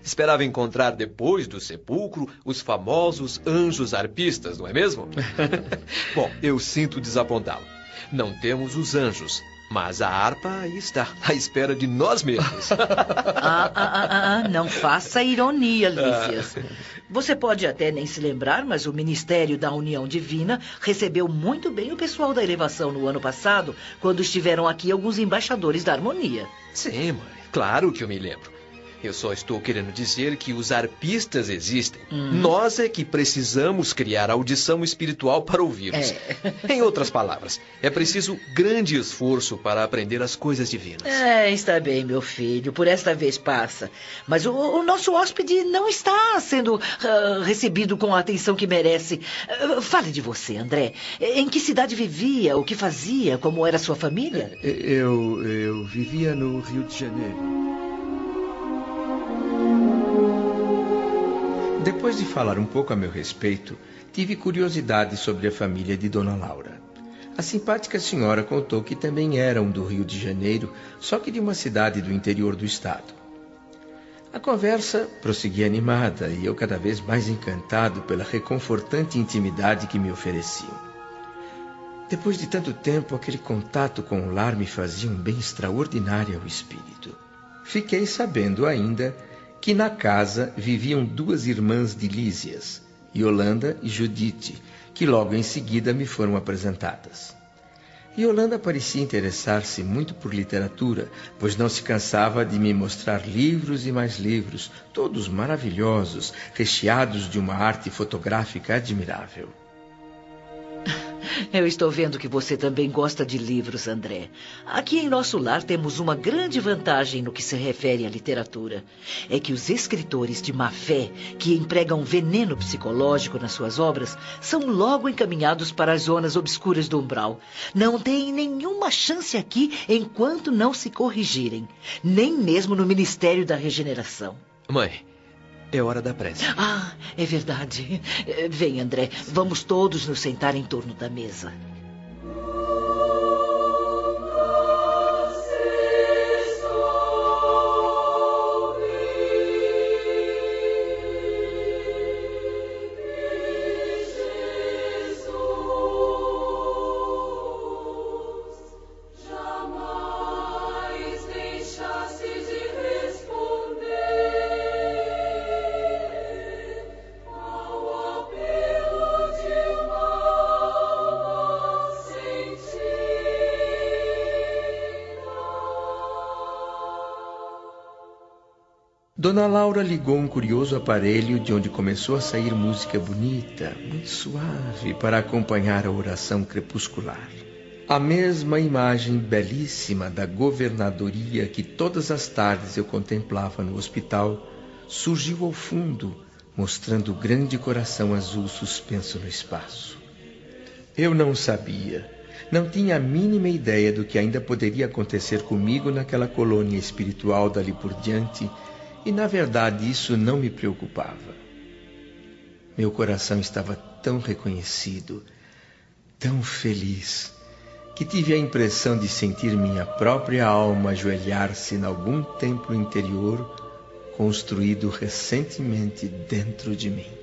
Esperava encontrar depois do sepulcro os famosos anjos arpistas, não é mesmo? Bom, eu sinto desapontá-lo. Não temos os anjos, mas a harpa aí está, à espera de nós mesmos. Não faça ironia, Lísias. Você pode até nem se lembrar, mas o Ministério da União Divina recebeu muito bem o pessoal da elevação no ano passado, quando estiveram aqui alguns embaixadores da harmonia. Sim, mãe, claro que eu me lembro. Eu só estou querendo dizer que os arpistas existem. Nós é que precisamos criar audição espiritual para ouvi-los. Em outras palavras, é preciso grande esforço para aprender as coisas divinas. Está bem, meu filho. Por esta vez passa. Mas o nosso hóspede não está sendo recebido com a atenção que merece. Fale de você, André. Em que cidade vivia? O que fazia? Como era sua família? Eu vivia no Rio de Janeiro. Depois de falar um pouco a meu respeito, tive curiosidade sobre a família de Dona Laura. A simpática senhora contou que também eram do Rio de Janeiro, só que de uma cidade do interior do estado. A conversa prosseguia animada e eu cada vez mais encantado pela reconfortante intimidade que me ofereciam. Depois de tanto tempo, aquele contato com o lar me fazia um bem extraordinário ao espírito. Fiquei sabendo ainda que na casa viviam duas irmãs de Lísias, Yolanda e Judite, que logo em seguida me foram apresentadas. Yolanda parecia interessar-se muito por literatura, pois não se cansava de me mostrar livros e mais livros, todos maravilhosos, recheados de uma arte fotográfica admirável. Eu estou vendo que você também gosta de livros, André. Aqui em nosso lar temos uma grande vantagem no que se refere à literatura. É que os escritores de má fé, que empregam veneno psicológico nas suas obras, são logo encaminhados para as zonas obscuras do umbral. Não têm nenhuma chance aqui enquanto não se corrigirem. Nem mesmo no Ministério da Regeneração. Mãe, é hora da prece. É verdade. Vem, André, vamos todos nos sentar em torno da mesa. Dona Laura ligou um curioso aparelho de onde começou a sair música bonita, muito suave, para acompanhar a oração crepuscular. A mesma imagem belíssima da governadoria que todas as tardes eu contemplava no hospital surgiu ao fundo, mostrando o grande coração azul suspenso no espaço. Eu não sabia, não tinha a mínima ideia do que ainda poderia acontecer comigo naquela colônia espiritual dali por diante, e na verdade isso não me preocupava. Meu coração estava tão reconhecido, tão feliz, que tive a impressão de sentir minha própria alma ajoelhar-se em algum templo interior construído recentemente dentro de mim.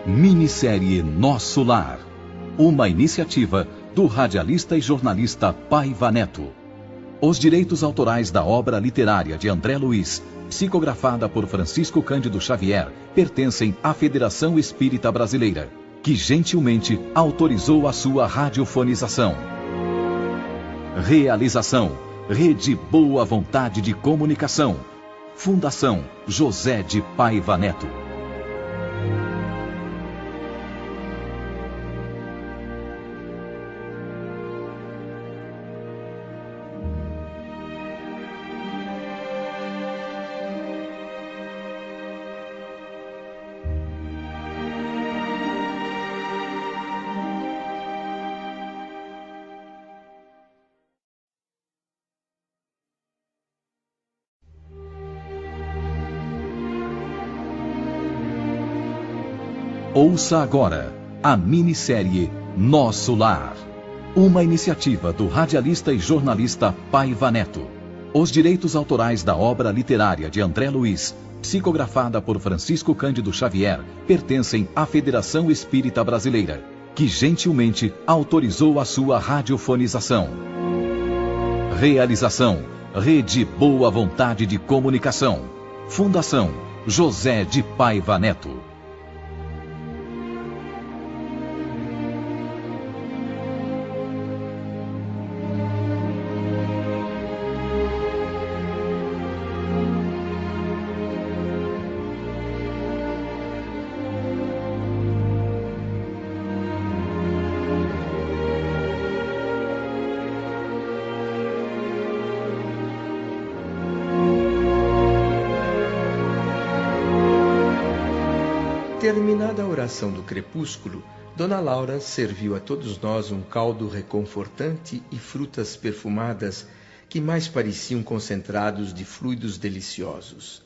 Minissérie Nosso Lar. Uma iniciativa do radialista e jornalista Paiva Neto. Os direitos autorais da obra literária de André Luiz, psicografada por Francisco Cândido Xavier, pertencem à Federação Espírita Brasileira, que gentilmente autorizou a sua radiofonização. Realização: Rede Boa Vontade de Comunicação. Fundação José de Paiva Neto. Ouça agora a minissérie Nosso Lar. Uma iniciativa do radialista e jornalista Paiva Neto. Os direitos autorais da obra literária de André Luiz, psicografada por Francisco Cândido Xavier, pertencem à Federação Espírita Brasileira, que gentilmente autorizou a sua radiofonização. Realização: Rede Boa Vontade de Comunicação. Fundação José de Paiva Neto. Terminada a oração do crepúsculo, Dona Laura serviu a todos nós um caldo reconfortante e frutas perfumadas que mais pareciam concentrados de fluidos deliciosos.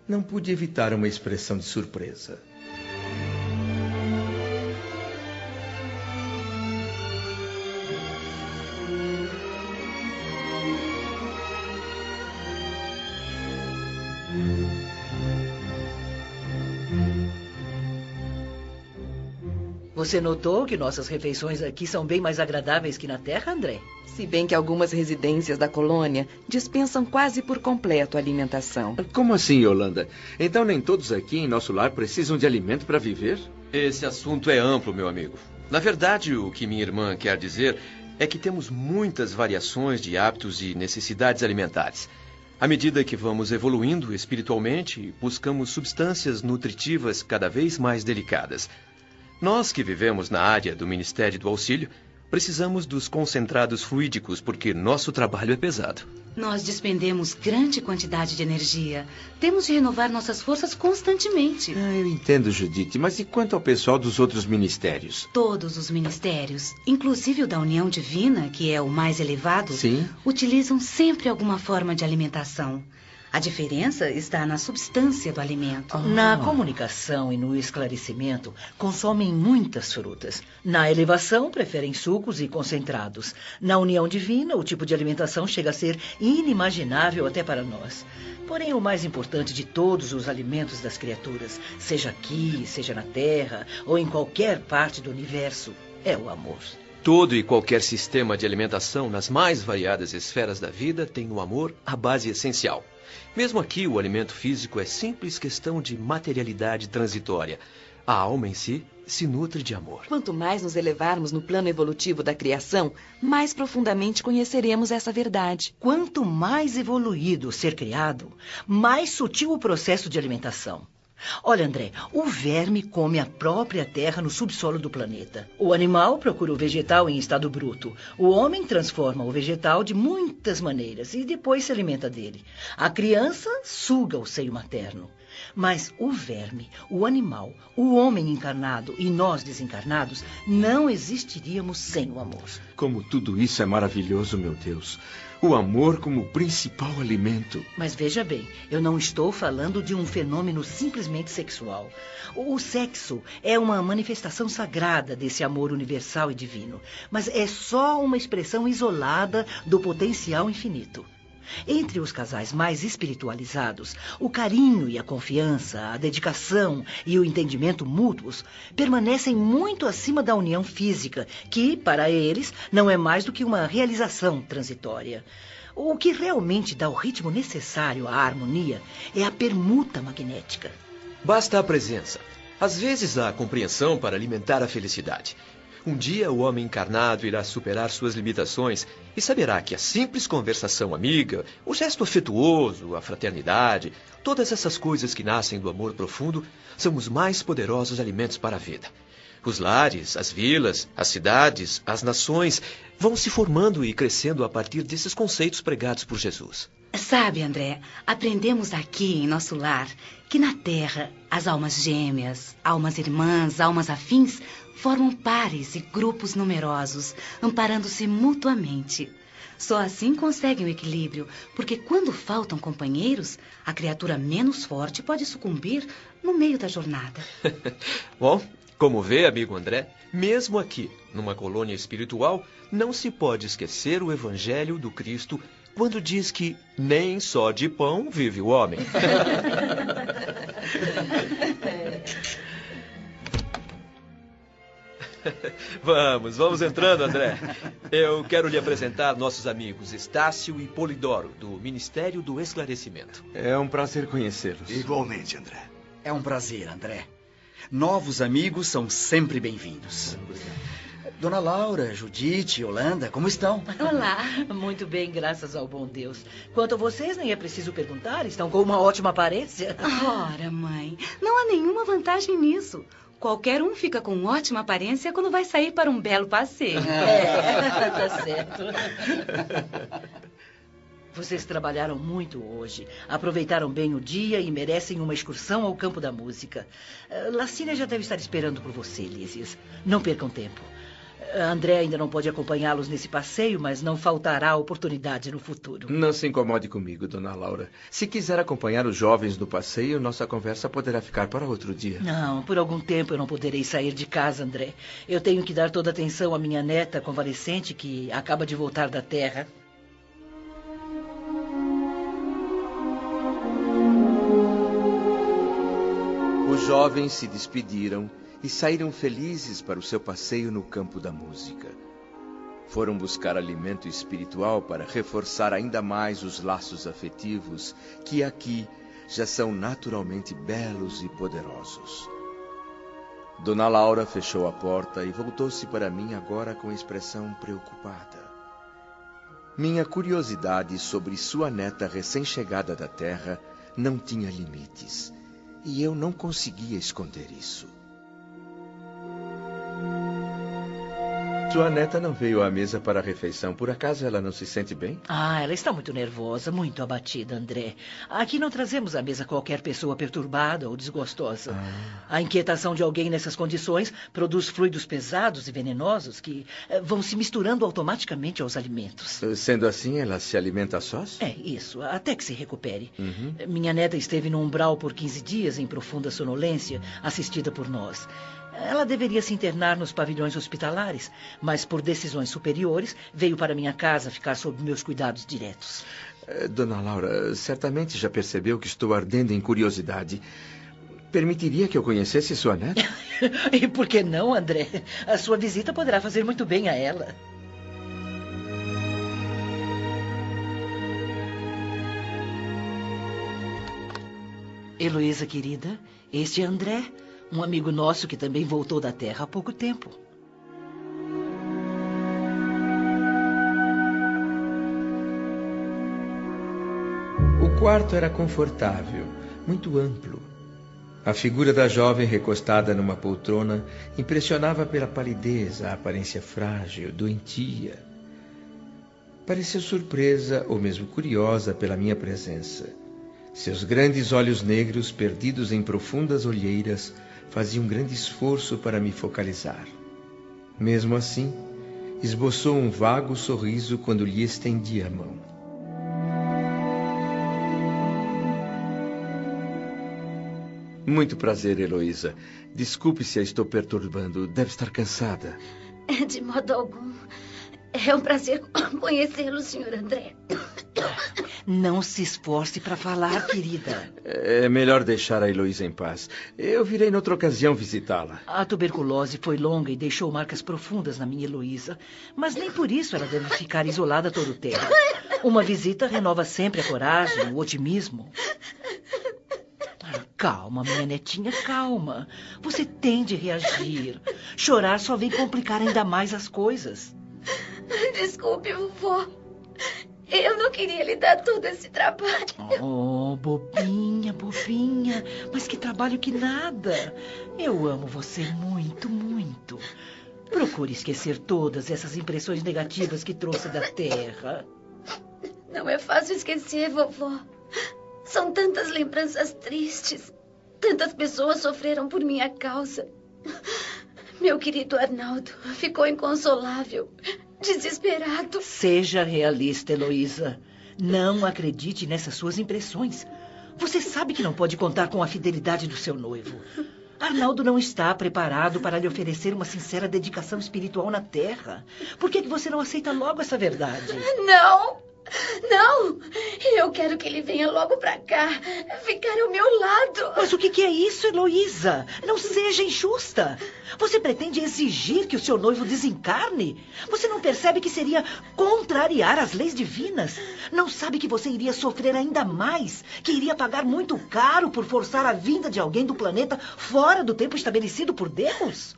Não pude evitar uma expressão de surpresa. Você notou que nossas refeições aqui são bem mais agradáveis que na Terra, André? Se bem que algumas residências da colônia dispensam quase por completo a alimentação. Como assim, Yolanda? Então nem todos aqui em nosso lar precisam de alimento para viver? Esse assunto é amplo, meu amigo. Na verdade, o que minha irmã quer dizer é que temos muitas variações de hábitos e necessidades alimentares. À medida que vamos evoluindo espiritualmente, buscamos substâncias nutritivas cada vez mais delicadas. Nós que vivemos na área do Ministério do Auxílio, precisamos dos concentrados fluídicos porque nosso trabalho é pesado. Nós despendemos grande quantidade de energia. Temos de renovar nossas forças constantemente. Eu entendo, Judite, mas e quanto ao pessoal dos outros ministérios? Todos os ministérios, inclusive o da União Divina, que é o mais elevado, Sim. utilizam sempre alguma forma de alimentação. A diferença está na substância do alimento. Na comunicação e no esclarecimento, consomem muitas frutas. Na elevação, preferem sucos e concentrados. Na união divina, o tipo de alimentação chega a ser inimaginável até para nós. Porém, o mais importante de todos os alimentos das criaturas, seja aqui, seja na Terra ou em qualquer parte do universo, é o amor. Todo e qualquer sistema de alimentação nas mais variadas esferas da vida tem no amor a base essencial. Mesmo aqui, o alimento físico é simples questão de materialidade transitória. A alma em si se nutre de amor. Quanto mais nos elevarmos no plano evolutivo da criação, mais profundamente conheceremos essa verdade. Quanto mais evoluído o ser criado, mais sutil o processo de alimentação. Olha, André, o verme come a própria terra no subsolo do planeta. O animal procura o vegetal em estado bruto. O homem transforma o vegetal de muitas maneiras e depois se alimenta dele. A criança suga o seio materno. Mas o verme, o animal, o homem encarnado e nós desencarnados não existiríamos sem o amor. Como tudo isso é maravilhoso, meu Deus. O amor como principal alimento. Mas veja bem, eu não estou falando de um fenômeno simplesmente sexual. O sexo é uma manifestação sagrada desse amor universal e divino, mas é só uma expressão isolada do potencial infinito. Entre os casais mais espiritualizados, o carinho e a confiança, a dedicação e o entendimento mútuos permanecem muito acima da união física, que, para eles, não é mais do que uma realização transitória. O que realmente dá o ritmo necessário à harmonia é a permuta magnética. Basta a presença. Às vezes há compreensão para alimentar a felicidade. Um dia o homem encarnado irá superar suas limitações e saberá que a simples conversação amiga, o gesto afetuoso, a fraternidade, todas essas coisas que nascem do amor profundo são os mais poderosos alimentos para a vida. Os lares, as vilas, as cidades, as nações vão se formando e crescendo a partir desses conceitos pregados por Jesus. Sabe, André, aprendemos aqui em nosso lar que na Terra as almas gêmeas, almas irmãs, almas afins formam pares e grupos numerosos, amparando-se mutuamente. Só assim conseguem o equilíbrio, porque quando faltam companheiros, a criatura menos forte pode sucumbir no meio da jornada. Bom, como vê, amigo André, mesmo aqui, numa colônia espiritual, não se pode esquecer o Evangelho do Cristo quando diz que nem só de pão vive o homem. Vamos entrando, André. Eu quero lhe apresentar nossos amigos Estácio e Polidoro, do Ministério do Esclarecimento. É um prazer conhecê-los. Igualmente, André. É um prazer, André. Novos amigos são sempre bem-vindos. Dona Laura, Judite, Yolanda, como estão? Olá. Muito bem, graças ao bom Deus. Quanto a vocês, nem é preciso perguntar, estão com uma ótima aparência. Ora, mãe, não há nenhuma vantagem nisso. Qualquer um fica com ótima aparência quando vai sair para um belo passeio. Tá certo. Vocês trabalharam muito hoje, aproveitaram bem o dia e merecem uma excursão ao campo da música. Lacínia já deve estar esperando por você, Lísias. Não percam tempo. André ainda não pode acompanhá-los nesse passeio, mas não faltará oportunidade no futuro. Não se incomode comigo, Dona Laura. Se quiser acompanhar os jovens no passeio, nossa conversa poderá ficar para outro dia. Não, por algum tempo eu não poderei sair de casa, André. Eu tenho que dar toda a atenção à minha neta convalescente, que acaba de voltar da Terra. Os jovens se despediram e saíram felizes para o seu passeio no campo da música. Foram buscar alimento espiritual para reforçar ainda mais os laços afetivos que aqui já são naturalmente belos e poderosos. Dona Laura fechou a porta e voltou-se para mim agora com expressão preocupada. Minha curiosidade sobre sua neta recém-chegada da Terra não tinha limites, e eu não conseguia esconder isso. Sua neta não veio à mesa para a refeição. Por acaso ela não se sente bem? Ela está muito nervosa, muito abatida, André. Aqui não trazemos à mesa qualquer pessoa perturbada ou desgostosa. A inquietação de alguém nessas condições produz fluidos pesados e venenosos que vão se misturando automaticamente aos alimentos. Sendo assim, ela se alimenta a sós? É, isso, até que se recupere. Minha neta esteve no umbral por 15 dias em profunda sonolência, assistida por nós. Ela deveria se internar nos pavilhões hospitalares, mas por decisões superiores veio para minha casa ficar sob meus cuidados diretos. Dona Laura, certamente já percebeu que estou ardendo em curiosidade. Permitiria que eu conhecesse sua neta? E por que não, André? A sua visita poderá fazer muito bem a ela. Heloísa, querida, este é André. Um amigo nosso que também voltou da Terra há pouco tempo. O quarto era confortável, muito amplo. A figura da jovem recostada numa poltrona impressionava pela palidez, a aparência frágil, doentia. Pareceu surpresa ou mesmo curiosa pela minha presença. Seus grandes olhos negros, perdidos em profundas olheiras, fazia um grande esforço para me focalizar. Mesmo assim, esboçou um vago sorriso quando lhe estendi a mão. Muito prazer, Heloísa. Desculpe se a estou perturbando. Deve estar cansada. De modo algum. É um prazer conhecê-lo, Sr. André. Não se esforce para falar, querida. É melhor deixar a Heloísa em paz. Eu virei noutra ocasião visitá-la. A tuberculose foi longa e deixou marcas profundas na minha Heloísa. Mas nem por isso ela deve ficar isolada todo o tempo. Uma visita renova sempre a coragem, o otimismo. Calma, minha netinha, calma. Você tem de reagir. Chorar só vem complicar ainda mais as coisas. Desculpe, vovó. Eu não queria lhe dar todo esse trabalho. Oh, bobinha, bobinha. Mas que trabalho que nada. Eu amo você muito, muito. Procure esquecer todas essas impressões negativas que trouxe da Terra. Não é fácil esquecer, vovó. São tantas lembranças tristes. Tantas pessoas sofreram por minha causa. Meu querido Arnaldo ficou inconsolável, desesperado. Seja realista, Heloísa. Não acredite nessas suas impressões. Você sabe que não pode contar com a fidelidade do seu noivo. Arnaldo não está preparado para lhe oferecer uma sincera dedicação espiritual na Terra. Por que você não aceita logo essa verdade? Não! Não! Eu quero que ele venha logo pra cá, ficar ao meu lado. Mas o que é isso, Heloísa? Não seja injusta. Você pretende exigir que o seu noivo desencarne? Você não percebe que seria contrariar as leis divinas? Não sabe que você iria sofrer ainda mais? Que iria pagar muito caro por forçar a vinda de alguém do planeta fora do tempo estabelecido por Deus?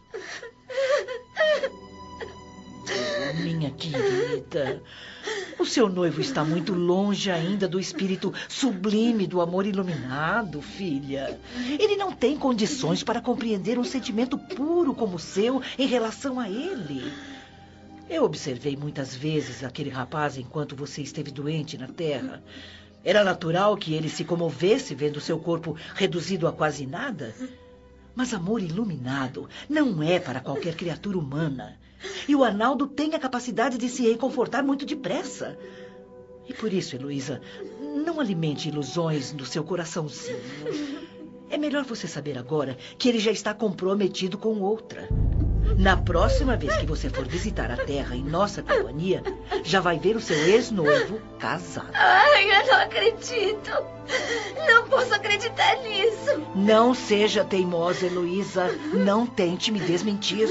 Oh, minha querida, o seu noivo está muito longe ainda do espírito sublime do amor iluminado, filha. Ele não tem condições para compreender um sentimento puro como o seu em relação a ele. Eu observei muitas vezes aquele rapaz enquanto você esteve doente na Terra. Era natural que ele se comovesse vendo seu corpo reduzido a quase nada. Mas amor iluminado não é para qualquer criatura humana. E o Arnaldo tem a capacidade de se reconfortar muito depressa. E por isso, Heloísa, não alimente ilusões no seu coraçãozinho. É melhor você saber agora que ele já está comprometido com outra. Na próxima vez que você for visitar a Terra em nossa companhia, já vai ver o seu ex-noivo casado. Ai, eu não acredito. Não posso acreditar nisso. Não seja teimosa, Heloísa. Não tente me desmentir.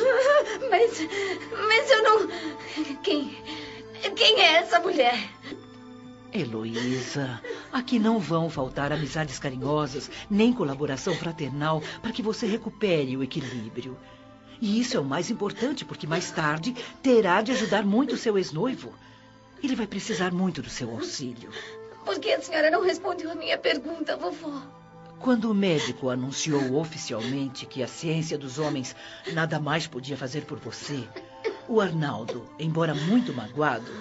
Mas eu não... Quem é essa mulher? Heloísa, aqui não vão faltar amizades carinhosas, nem colaboração fraternal para que você recupere o equilíbrio. E isso é o mais importante, porque mais tarde terá de ajudar muito o seu ex-noivo. Ele vai precisar muito do seu auxílio. Por que a senhora não respondeu a minha pergunta, vovó? Quando o médico anunciou oficialmente que a ciência dos homens nada mais podia fazer por você, o Arnaldo, embora muito magoado,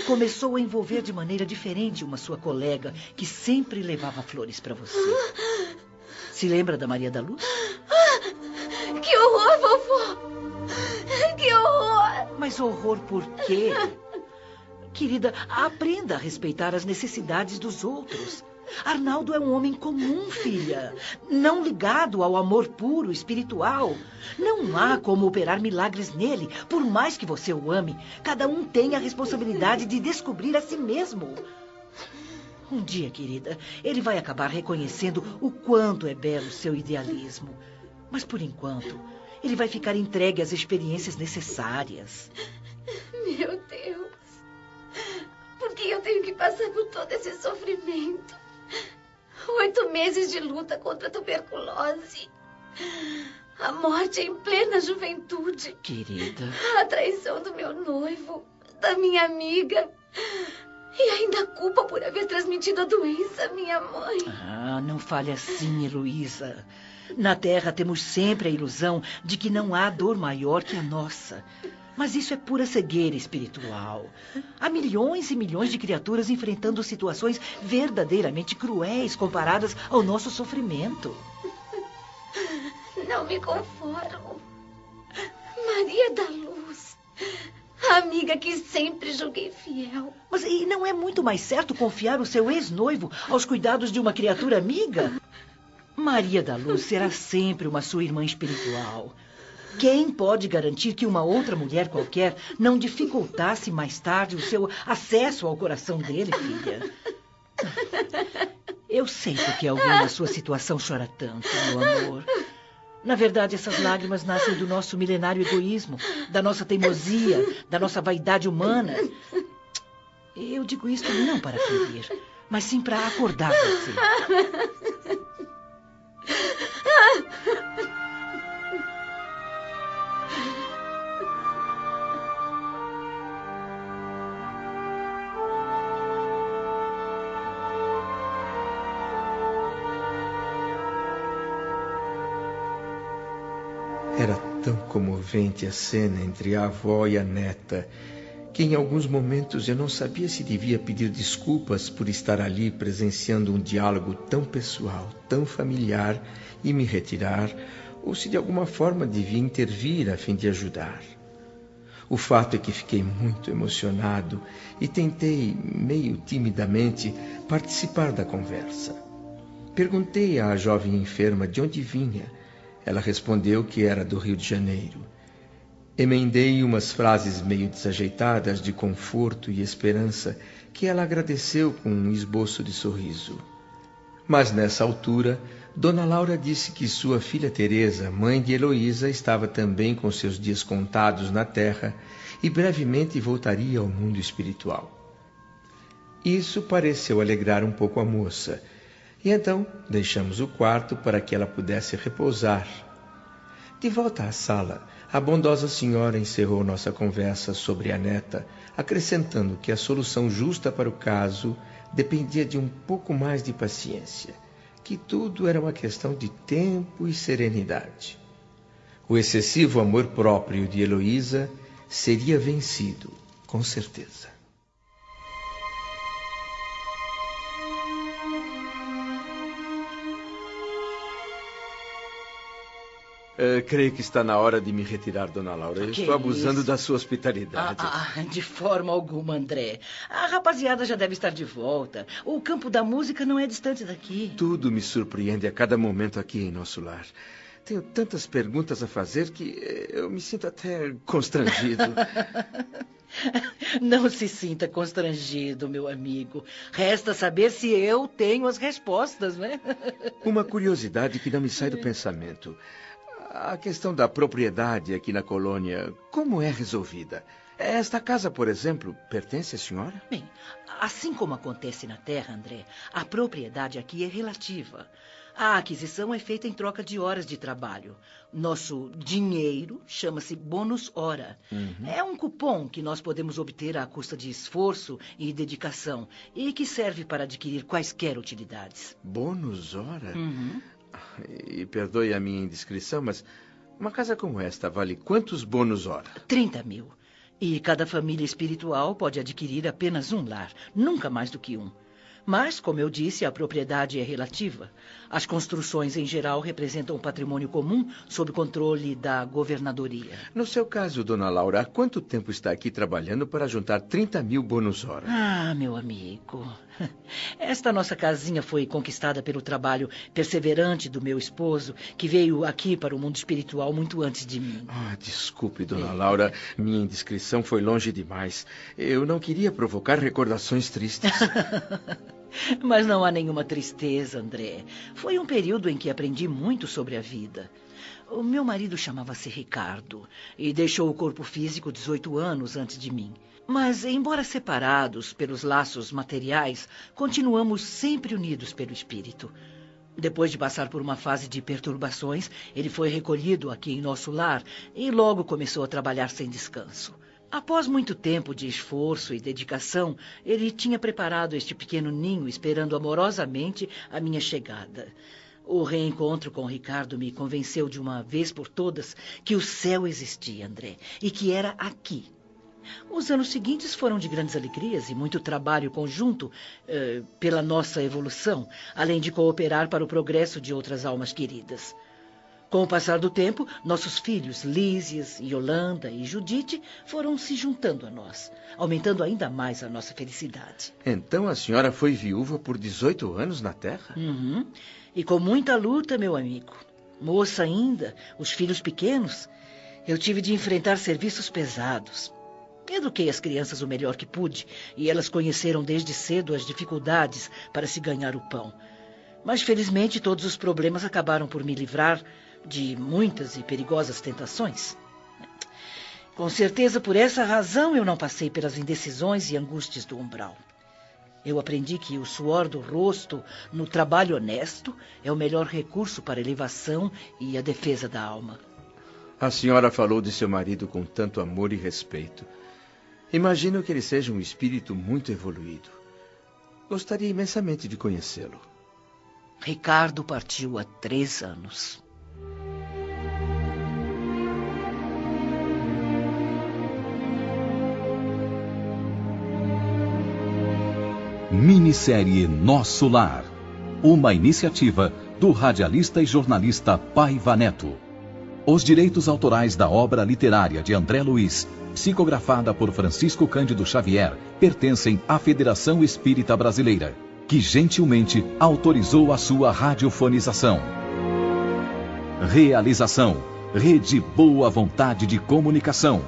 começou a envolver de maneira diferente uma sua colega que sempre levava flores para você. Se lembra da Maria da Luz? Que horror, vovó! Que horror! Mas horror por quê? Querida, aprenda a respeitar as necessidades dos outros. Arnaldo é um homem comum, filha. Não ligado ao amor puro, espiritual. Não há como operar milagres nele, por mais que você o ame. Cada um tem a responsabilidade de descobrir a si mesmo. Um dia, querida, ele vai acabar reconhecendo o quanto é belo o seu idealismo. Mas, por enquanto, ele vai ficar entregue às experiências necessárias. Meu Deus! Por que eu tenho que passar por todo esse sofrimento? 8 meses de luta contra a tuberculose. A morte em plena juventude. Querida. A traição do meu noivo, da minha amiga. E ainda a culpa por haver transmitido a doença à minha mãe. Ah, não fale assim, Heloísa. Na Terra temos sempre a ilusão de que não há dor maior que a nossa. Mas isso é pura cegueira espiritual. Há milhões e milhões de criaturas enfrentando situações verdadeiramente cruéis comparadas ao nosso sofrimento. Não me conformo. Maria da Luz, a amiga que sempre julguei fiel. Mas e não é muito mais certo confiar o seu ex-noivo aos cuidados de uma criatura amiga? Maria da Luz será sempre uma sua irmã espiritual. Quem pode garantir que uma outra mulher qualquer não dificultasse mais tarde o seu acesso ao coração dele, filha? Eu sei porque alguém na sua situação chora tanto, meu amor. Na verdade, essas lágrimas nascem do nosso milenário egoísmo, da nossa teimosia, da nossa vaidade humana. Eu digo isto não para ferir, mas sim para acordar você. Era tão comovente a cena entre a avó e a neta, que em alguns momentos eu não sabia se devia pedir desculpas por estar ali presenciando um diálogo tão pessoal, tão familiar, e me retirar, ou se de alguma forma devia intervir a fim de ajudar. O fato é que fiquei muito emocionado e tentei, meio timidamente, participar da conversa. Perguntei à jovem enferma de onde vinha. Ela respondeu que era do Rio de Janeiro. Emendei umas frases meio desajeitadas de conforto e esperança que ela agradeceu com um esboço de sorriso. Mas nessa altura, Dona Laura disse que sua filha Teresa, mãe de Heloísa, estava também com seus dias contados na terra e brevemente voltaria ao mundo espiritual. Isso pareceu alegrar um pouco a moça. E então deixamos o quarto para que ela pudesse repousar. De volta à sala, a bondosa senhora encerrou nossa conversa sobre a neta, acrescentando que a solução justa para o caso dependia de um pouco mais de paciência, que tudo era uma questão de tempo e serenidade. O excessivo amor próprio de Heloísa seria vencido, com certeza. Creio que está na hora de me retirar, Dona Laura. Eu estou abusando da sua hospitalidade. De forma alguma, André. A rapaziada já deve estar de volta. O campo da música não é distante daqui. Tudo me surpreende a cada momento aqui em nosso lar. Tenho tantas perguntas a fazer que eu me sinto até constrangido. Não se sinta constrangido, meu amigo. Resta saber se eu tenho as respostas, né? Uma curiosidade que não me sai do pensamento. A questão da propriedade aqui na colônia, como é resolvida? Esta casa, por exemplo, pertence à senhora? Bem, assim como acontece na Terra, André, a propriedade aqui é relativa. A aquisição é feita em troca de horas de trabalho. Nosso dinheiro chama-se bônus hora. É um cupom que nós podemos obter à custa de esforço e dedicação e que serve para adquirir quaisquer utilidades. Bônus hora? E perdoe a minha indiscrição, mas uma casa como esta vale quantos bônus hora? 30 mil. E cada família espiritual pode adquirir apenas um lar, nunca mais do que um. Mas, como eu disse, a propriedade é relativa. As construções, em geral, representam um patrimônio comum sob controle da governadoria. No seu caso, dona Laura, há quanto tempo está aqui trabalhando para juntar 30 mil bônus hora? Ah, meu amigo, esta nossa casinha foi conquistada pelo trabalho perseverante do meu esposo, que veio aqui para o mundo espiritual muito antes de mim. Desculpe, dona Laura, minha indiscrição foi longe demais. Eu não queria provocar recordações tristes. Mas não há nenhuma tristeza, André. Foi um período em que aprendi muito sobre a vida. O meu marido chamava-se Ricardo e deixou o corpo físico 18 anos antes de mim. Mas, embora separados pelos laços materiais, continuamos sempre unidos pelo espírito. Depois de passar por uma fase de perturbações, ele foi recolhido aqui em nosso lar e logo começou a trabalhar sem descanso. Após muito tempo de esforço e dedicação, ele tinha preparado este pequeno ninho esperando amorosamente a minha chegada. O reencontro com Ricardo me convenceu de uma vez por todas que o céu existia, André, e que era aqui. Os anos seguintes foram de grandes alegrias e muito trabalho conjunto pela nossa evolução, além de cooperar para o progresso de outras almas queridas. Com o passar do tempo, nossos filhos, Lísias, Yolanda e Judite, foram se juntando a nós, aumentando ainda mais a nossa felicidade. Então a senhora foi viúva por 18 anos na Terra? E com muita luta, meu amigo. Moça ainda, os filhos pequenos, eu tive de enfrentar serviços pesados. Eduquei as crianças o melhor que pude, e elas conheceram desde cedo as dificuldades para se ganhar o pão. Mas, felizmente, todos os problemas acabaram por me livrar de muitas e perigosas tentações. Com certeza, por essa razão, eu não passei pelas indecisões e angústias do umbral. Eu aprendi que o suor do rosto no trabalho honesto é o melhor recurso para a elevação e a defesa da alma. A senhora falou de seu marido com tanto amor e respeito. Imagino que ele seja um espírito muito evoluído. Gostaria imensamente de conhecê-lo. Ricardo partiu há 3 anos. Minissérie Nosso Lar. Uma iniciativa do radialista e jornalista Paiva Neto. Os direitos autorais da obra literária de André Luiz, psicografada por Francisco Cândido Xavier, pertencem à Federação Espírita Brasileira, que gentilmente autorizou a sua radiofonização. Realização: Rede Boa Vontade de Comunicação.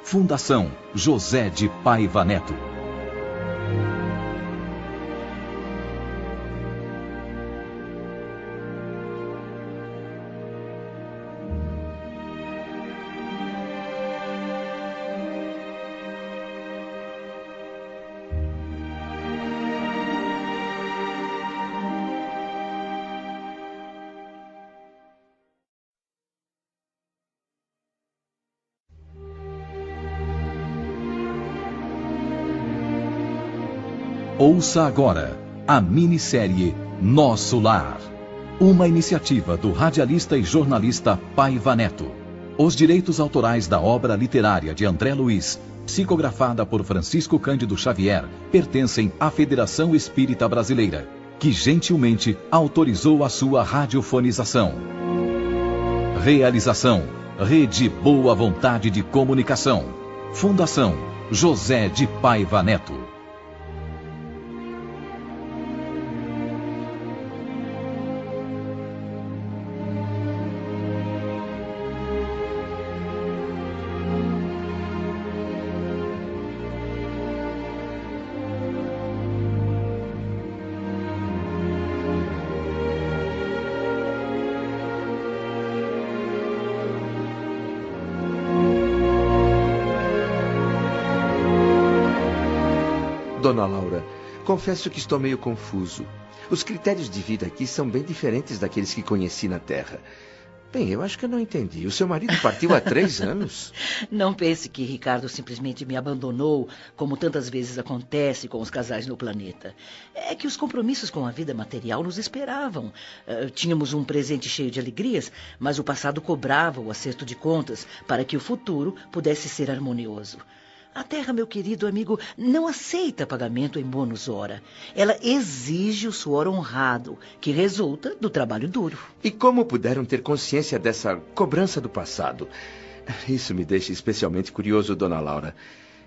Fundação José de Paiva Neto. Ouça agora a minissérie Nosso Lar. Uma iniciativa do radialista e jornalista Paiva Neto. Os direitos autorais da obra literária de André Luiz, psicografada por Francisco Cândido Xavier, pertencem à Federação Espírita Brasileira, que gentilmente autorizou a sua radiofonização. Realização: Rede Boa Vontade de Comunicação. Fundação José de Paiva Neto. Dona Laura, Confesso que estou meio confuso. Os critérios de vida aqui são bem diferentes daqueles que conheci na Terra. Bem, eu acho que eu não entendi. O seu marido partiu há 3 anos? Não pense que Ricardo simplesmente me abandonou, como tantas vezes acontece com os casais no planeta. É que os compromissos com a vida material nos esperavam. Tínhamos um presente cheio de alegrias, mas o passado cobrava o acerto de contas para que o futuro pudesse ser harmonioso. A Terra, meu querido amigo, não aceita pagamento em bônus hora. Ela exige o suor honrado, que resulta do trabalho duro. E como puderam ter consciência dessa cobrança do passado? Isso me deixa especialmente curioso, dona Laura.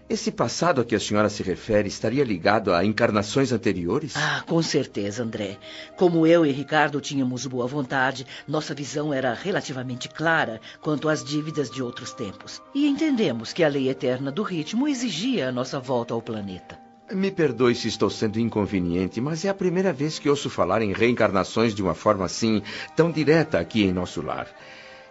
Esse passado a que a senhora se refere estaria ligado a encarnações anteriores? Ah, com certeza, André. Como eu e Ricardo tínhamos boa vontade, nossa visão era relativamente clara quanto às dívidas de outros tempos. E entendemos que a lei eterna do ritmo exigia a nossa volta ao planeta. Me perdoe se estou sendo inconveniente, mas é a primeira vez que ouço falar em reencarnações de uma forma assim, tão direta aqui em nosso lar.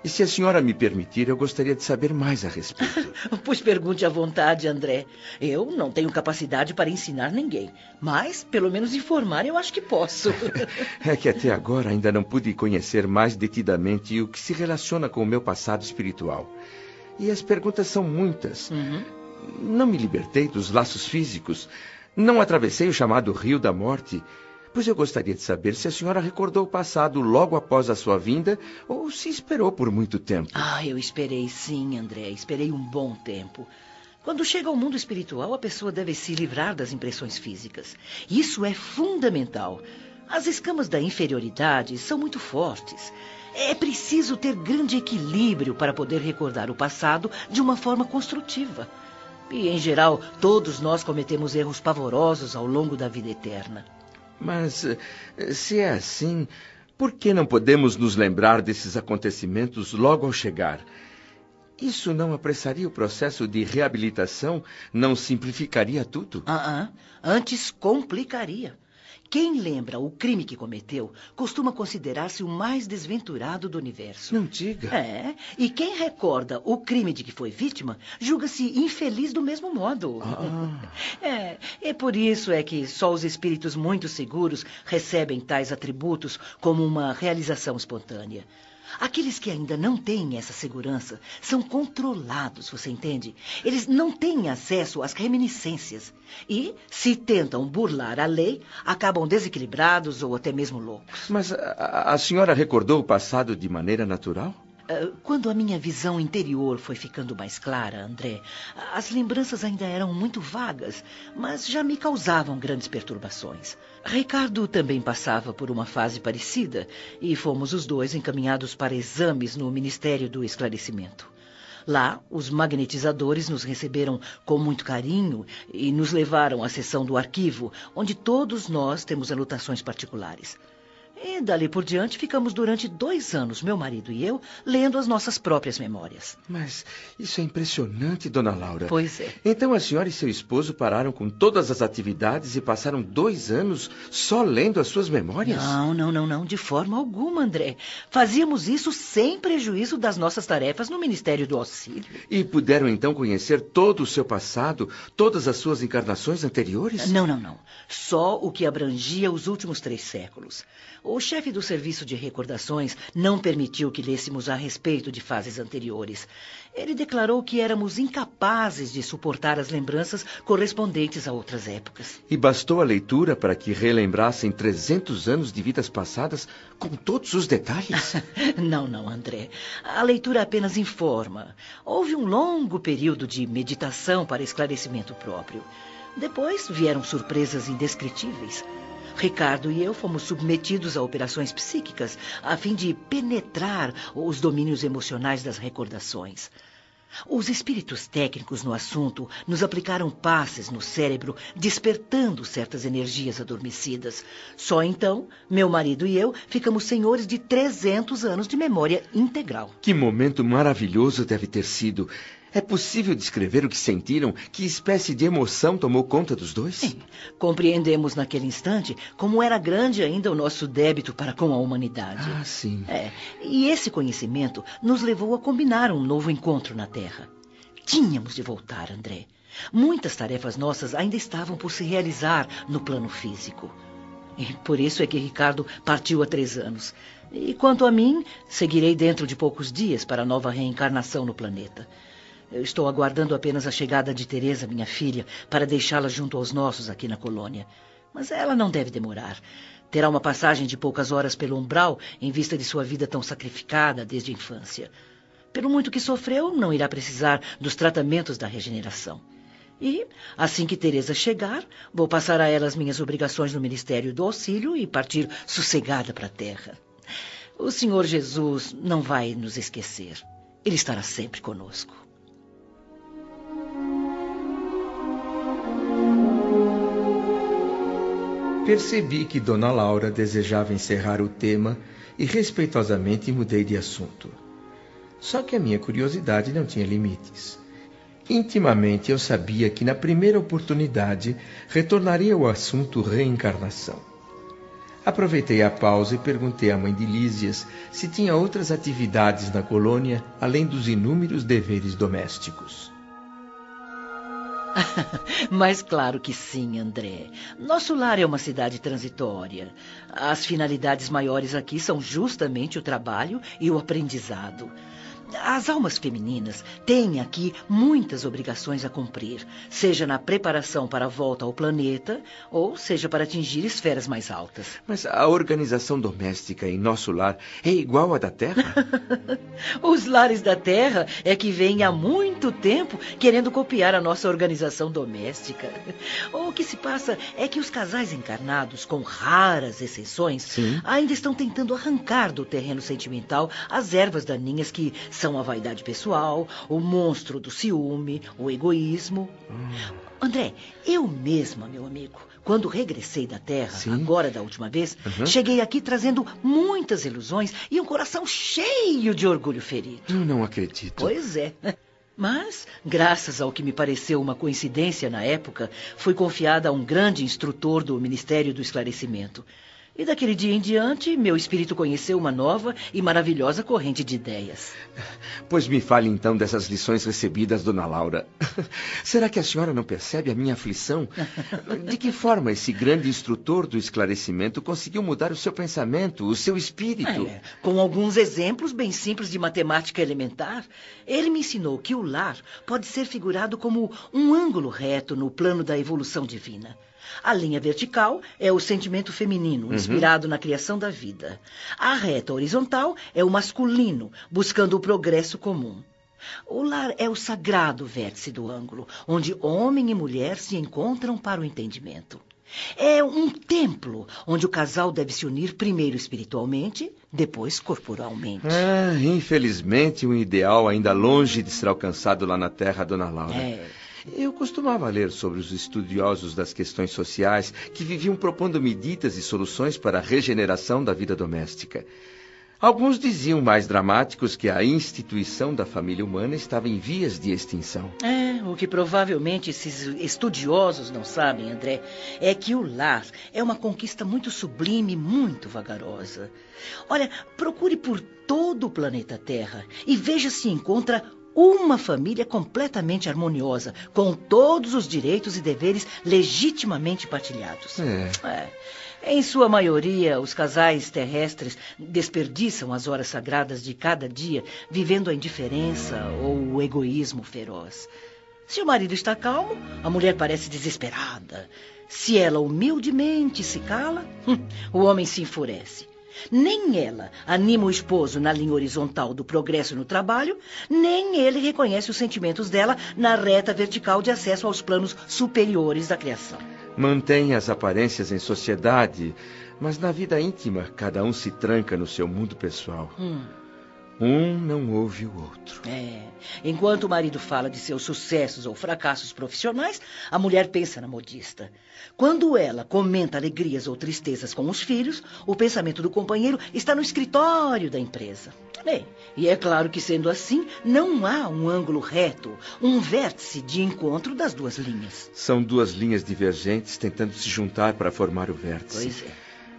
E se a senhora me permitir, eu gostaria de saber mais a respeito. Pois pergunte à vontade, André. Eu não tenho capacidade para ensinar ninguém, mas pelo menos informar eu acho que posso. É que até agora ainda não pude conhecer mais detidamente o que se relaciona com o meu passado espiritual. E as perguntas são muitas. Não me libertei dos laços físicos. Não atravessei o chamado Rio da Morte. Pois eu gostaria de saber se a senhora recordou o passado logo após a sua vinda ou se esperou por muito tempo. Ah, eu esperei sim, André. Esperei um bom tempo. Quando chega ao mundo espiritual, a pessoa deve se livrar das impressões físicas. Isso é fundamental. As escamas da inferioridade são muito fortes. É preciso ter grande equilíbrio para poder recordar o passado de uma forma construtiva. E, em geral, todos nós cometemos erros pavorosos ao longo da vida eterna. Mas, se é assim, por que não podemos nos lembrar desses acontecimentos logo ao chegar? Isso não apressaria o processo de reabilitação? Não simplificaria tudo? Antes complicaria. Quem lembra o crime que cometeu costuma considerar-se o mais desventurado do universo. Não diga. E quem recorda o crime de que foi vítima julga-se infeliz do mesmo modo. É por isso que só os espíritos muito seguros recebem tais atributos como uma realização espontânea. Aqueles que ainda não têm essa segurança são controlados, você entende? Eles não têm acesso às reminiscências. E, se tentam burlar a lei, acabam desequilibrados ou até mesmo loucos. Mas a senhora recordou o passado de maneira natural? Quando a minha visão interior foi ficando mais clara, André, as lembranças ainda eram muito vagas, mas já me causavam grandes perturbações. Ricardo também passava por uma fase parecida e fomos os dois encaminhados para exames no Ministério do Esclarecimento. Lá, os magnetizadores nos receberam com muito carinho e nos levaram à seção do arquivo, onde todos nós temos anotações particulares. E dali por diante ficamos durante 2 anos, meu marido e eu, lendo as nossas próprias memórias. Mas isso é impressionante, dona Laura. Pois é. Então a senhora e seu esposo pararam com todas as atividades e passaram 2 anos só lendo as suas memórias? Não, de forma alguma, André. Fazíamos isso sem prejuízo das nossas tarefas no Ministério do Auxílio. E puderam então conhecer todo o seu passado, todas as suas encarnações anteriores? Não. Só o que abrangia os últimos 3 séculos. O chefe do serviço de recordações não permitiu que lêssemos a respeito de fases anteriores. Ele declarou que éramos incapazes de suportar as lembranças correspondentes a outras épocas. E bastou a leitura para que relembrassem 300 anos de vidas passadas com todos os detalhes? Não, André. A leitura apenas informa. Houve um longo período de meditação para esclarecimento próprio. Depois vieram surpresas indescritíveis. Ricardo e eu fomos submetidos a operações psíquicas a fim de penetrar os domínios emocionais das recordações. Os espíritos técnicos no assunto nos aplicaram passes no cérebro, despertando certas energias adormecidas. Só então, meu marido e eu ficamos senhores de 300 anos de memória integral. Que momento maravilhoso deve ter sido! É possível descrever o que sentiram? Que espécie de emoção tomou conta dos dois? Sim. Compreendemos naquele instante como era grande ainda o nosso débito para com a humanidade. Sim. E esse conhecimento nos levou a combinar um novo encontro na Terra. Tínhamos de voltar, André. Muitas tarefas nossas ainda estavam por se realizar no plano físico. E por isso é que Ricardo partiu há 3 anos. E quanto a mim, seguirei dentro de poucos dias para a nova reencarnação no planeta. Eu estou aguardando apenas a chegada de Teresa, minha filha, para deixá-la junto aos nossos aqui na colônia. Mas ela não deve demorar. Terá uma passagem de poucas horas pelo umbral em vista de sua vida tão sacrificada desde a infância. Pelo muito que sofreu, não irá precisar dos tratamentos da regeneração. E, assim que Teresa chegar, vou passar a ela as minhas obrigações no Ministério do Auxílio e partir sossegada para a Terra. O Senhor Jesus não vai nos esquecer. Ele estará sempre conosco. Percebi que Dona Laura desejava encerrar o tema e respeitosamente mudei de assunto. Só que a minha curiosidade não tinha limites. Intimamente eu sabia que na primeira oportunidade retornaria ao assunto reencarnação. Aproveitei a pausa e perguntei à mãe de Lísias se tinha outras atividades na colônia além dos inúmeros deveres domésticos. Mas claro que sim, André. Nosso lar é uma cidade transitória. As finalidades maiores aqui são justamente o trabalho e o aprendizado. As almas femininas têm aqui muitas obrigações a cumprir, seja na preparação para a volta ao planeta, ou seja para atingir esferas mais altas. Mas a organização doméstica em nosso lar é igual à da Terra? Os lares da Terra é que vêm há muito tempo querendo copiar a nossa organização doméstica. O que se passa é que os casais encarnados, com raras exceções, ainda estão tentando arrancar do terreno sentimental as ervas daninhas que são a vaidade pessoal, o monstro do ciúme, o egoísmo. André, eu mesma, meu amigo, quando regressei da Terra, agora da última vez, cheguei aqui trazendo muitas ilusões e um coração cheio de orgulho ferido. Eu não acredito. Pois é. Mas, graças ao que me pareceu uma coincidência na época, fui confiada a um grande instrutor do Ministério do Esclarecimento. E daquele dia em diante, meu espírito conheceu uma nova e maravilhosa corrente de ideias. Pois me fale então dessas lições recebidas, Dona Laura. Será que a senhora não percebe a minha aflição? De que forma esse grande instrutor do esclarecimento conseguiu mudar o seu pensamento, o seu espírito? Com alguns exemplos bem simples de matemática elementar, ele me ensinou que o lar pode ser figurado como um ângulo reto no plano da evolução divina. A linha vertical é o sentimento feminino, inspirado na criação da vida. A reta horizontal é o masculino, buscando o progresso comum. O lar é o sagrado vértice do ângulo, onde homem e mulher se encontram para o entendimento. É um templo onde o casal deve se unir primeiro espiritualmente, depois corporalmente. Infelizmente, um ideal ainda longe de ser alcançado lá na Terra, Dona Laura. Eu costumava ler sobre os estudiosos das questões sociais que viviam propondo medidas e soluções para a regeneração da vida doméstica. Alguns diziam mais dramáticos que a instituição da família humana estava em vias de extinção. O que provavelmente esses estudiosos não sabem, André, é que o lar é uma conquista muito sublime e muito vagarosa. Olha, procure por todo o planeta Terra e veja se encontra uma família completamente harmoniosa, com todos os direitos e deveres legitimamente partilhados. Em sua maioria, os casais terrestres desperdiçam as horas sagradas de cada dia, vivendo a indiferença ou o egoísmo feroz. Se o marido está calmo, a mulher parece desesperada. Se ela humildemente se cala, o homem se enfurece. Nem ela anima o esposo na linha horizontal do progresso no trabalho, nem ele reconhece os sentimentos dela na reta vertical de acesso aos planos superiores da criação. Mantém as aparências em sociedade, mas na vida íntima, cada um se tranca no seu mundo pessoal. Um não ouve o outro. Enquanto o marido fala de seus sucessos ou fracassos profissionais, a mulher pensa na modista. Quando ela comenta alegrias ou tristezas com os filhos, o pensamento do companheiro está no escritório da empresa. E é claro que, sendo assim, não há um ângulo reto, um vértice de encontro das duas linhas. São duas linhas divergentes tentando se juntar para formar o vértice. Pois é.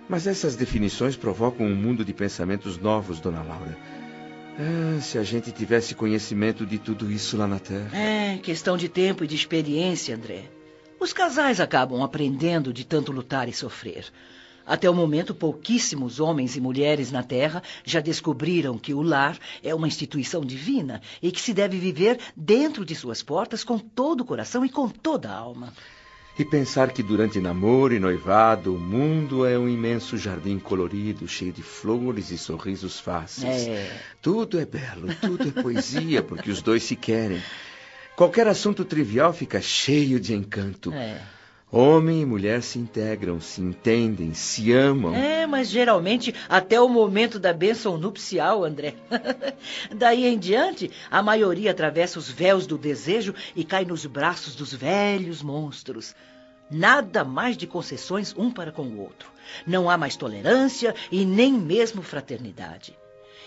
Mas essas definições provocam um mundo de pensamentos novos, Dona Laura. Se a gente tivesse conhecimento de tudo isso lá na Terra. É questão de tempo e de experiência, André. Os casais acabam aprendendo de tanto lutar e sofrer. Até o momento, pouquíssimos homens e mulheres na Terra já descobriram que o lar é uma instituição divina e que se deve viver dentro de suas portas com todo o coração e com toda a alma. E pensar que durante namoro e noivado, o mundo é um imenso jardim colorido, cheio de flores e sorrisos fáceis. Tudo é belo, tudo é poesia, porque os dois se querem. Qualquer assunto trivial fica cheio de encanto. Homem e mulher se integram, se entendem, se amam. Mas geralmente até o momento da bênção nupcial, André. Daí em diante, a maioria atravessa os véus do desejo e cai nos braços dos velhos monstros. Nada mais de concessões um para com o outro. Não há mais tolerância e nem mesmo fraternidade.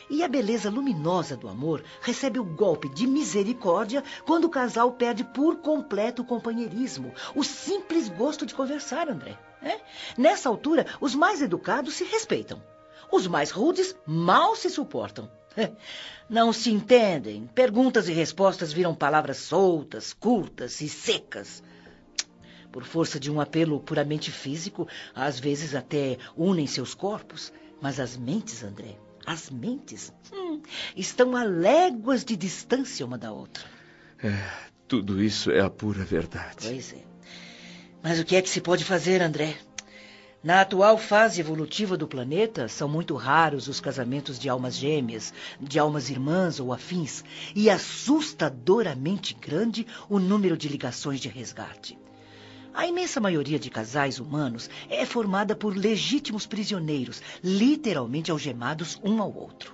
E a beleza luminosa do amor recebe o golpe de misericórdia quando o casal perde por completo o companheirismo, o simples gosto de conversar, André. Nessa altura, os mais educados se respeitam. Os mais rudes mal se suportam. Não se entendem. Perguntas e respostas viram palavras soltas, curtas e secas. Por força de um apelo puramente físico, às vezes até unem seus corpos. Mas as mentes, André... As mentes estão a léguas de distância uma da outra. Tudo isso é a pura verdade. Pois é. Mas o que é que se pode fazer, André? Na atual fase evolutiva do planeta, são muito raros os casamentos de almas gêmeas, de almas irmãs ou afins, e assustadoramente grande o número de ligações de resgate. A imensa maioria de casais humanos é formada por legítimos prisioneiros, literalmente algemados um ao outro.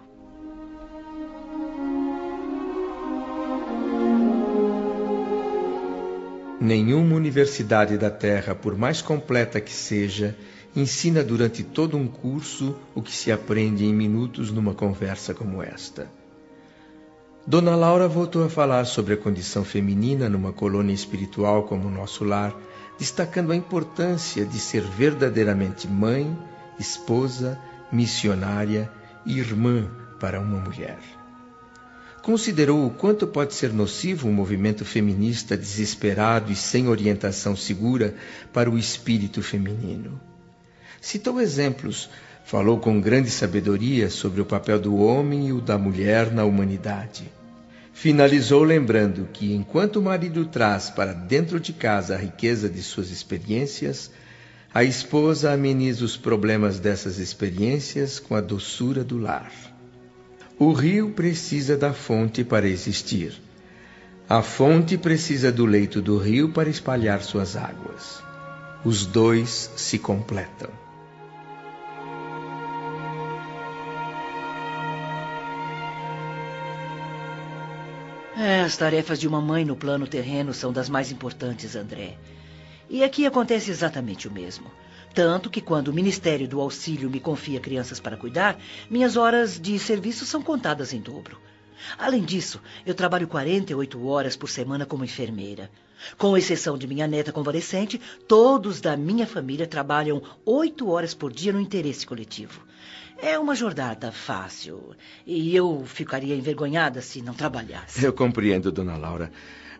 Nenhuma universidade da Terra, por mais completa que seja, ensina durante todo um curso o que se aprende em minutos numa conversa como esta. Dona Laura voltou a falar sobre a condição feminina numa colônia espiritual como o nosso lar, destacando a importância de ser verdadeiramente mãe, esposa, missionária e irmã para uma mulher. Considerou o quanto pode ser nocivo um movimento feminista desesperado e sem orientação segura para o espírito feminino. Citou exemplos, falou com grande sabedoria sobre o papel do homem e o da mulher na humanidade. Finalizou lembrando que, enquanto o marido traz para dentro de casa a riqueza de suas experiências, a esposa ameniza os problemas dessas experiências com a doçura do lar. O rio precisa da fonte para existir. A fonte precisa do leito do rio para espalhar suas águas. Os dois se completam. As tarefas de uma mãe no plano terreno são das mais importantes, André. E aqui acontece exatamente o mesmo. Tanto que quando o Ministério do Auxílio me confia crianças para cuidar, minhas horas de serviço são contadas em dobro. Além disso, eu trabalho 48 horas por semana como enfermeira. Com exceção de minha neta convalescente, todos da minha família trabalham 8 horas por dia no interesse coletivo. É uma jornada fácil e eu ficaria envergonhada se não trabalhasse. Eu compreendo, Dona Laura.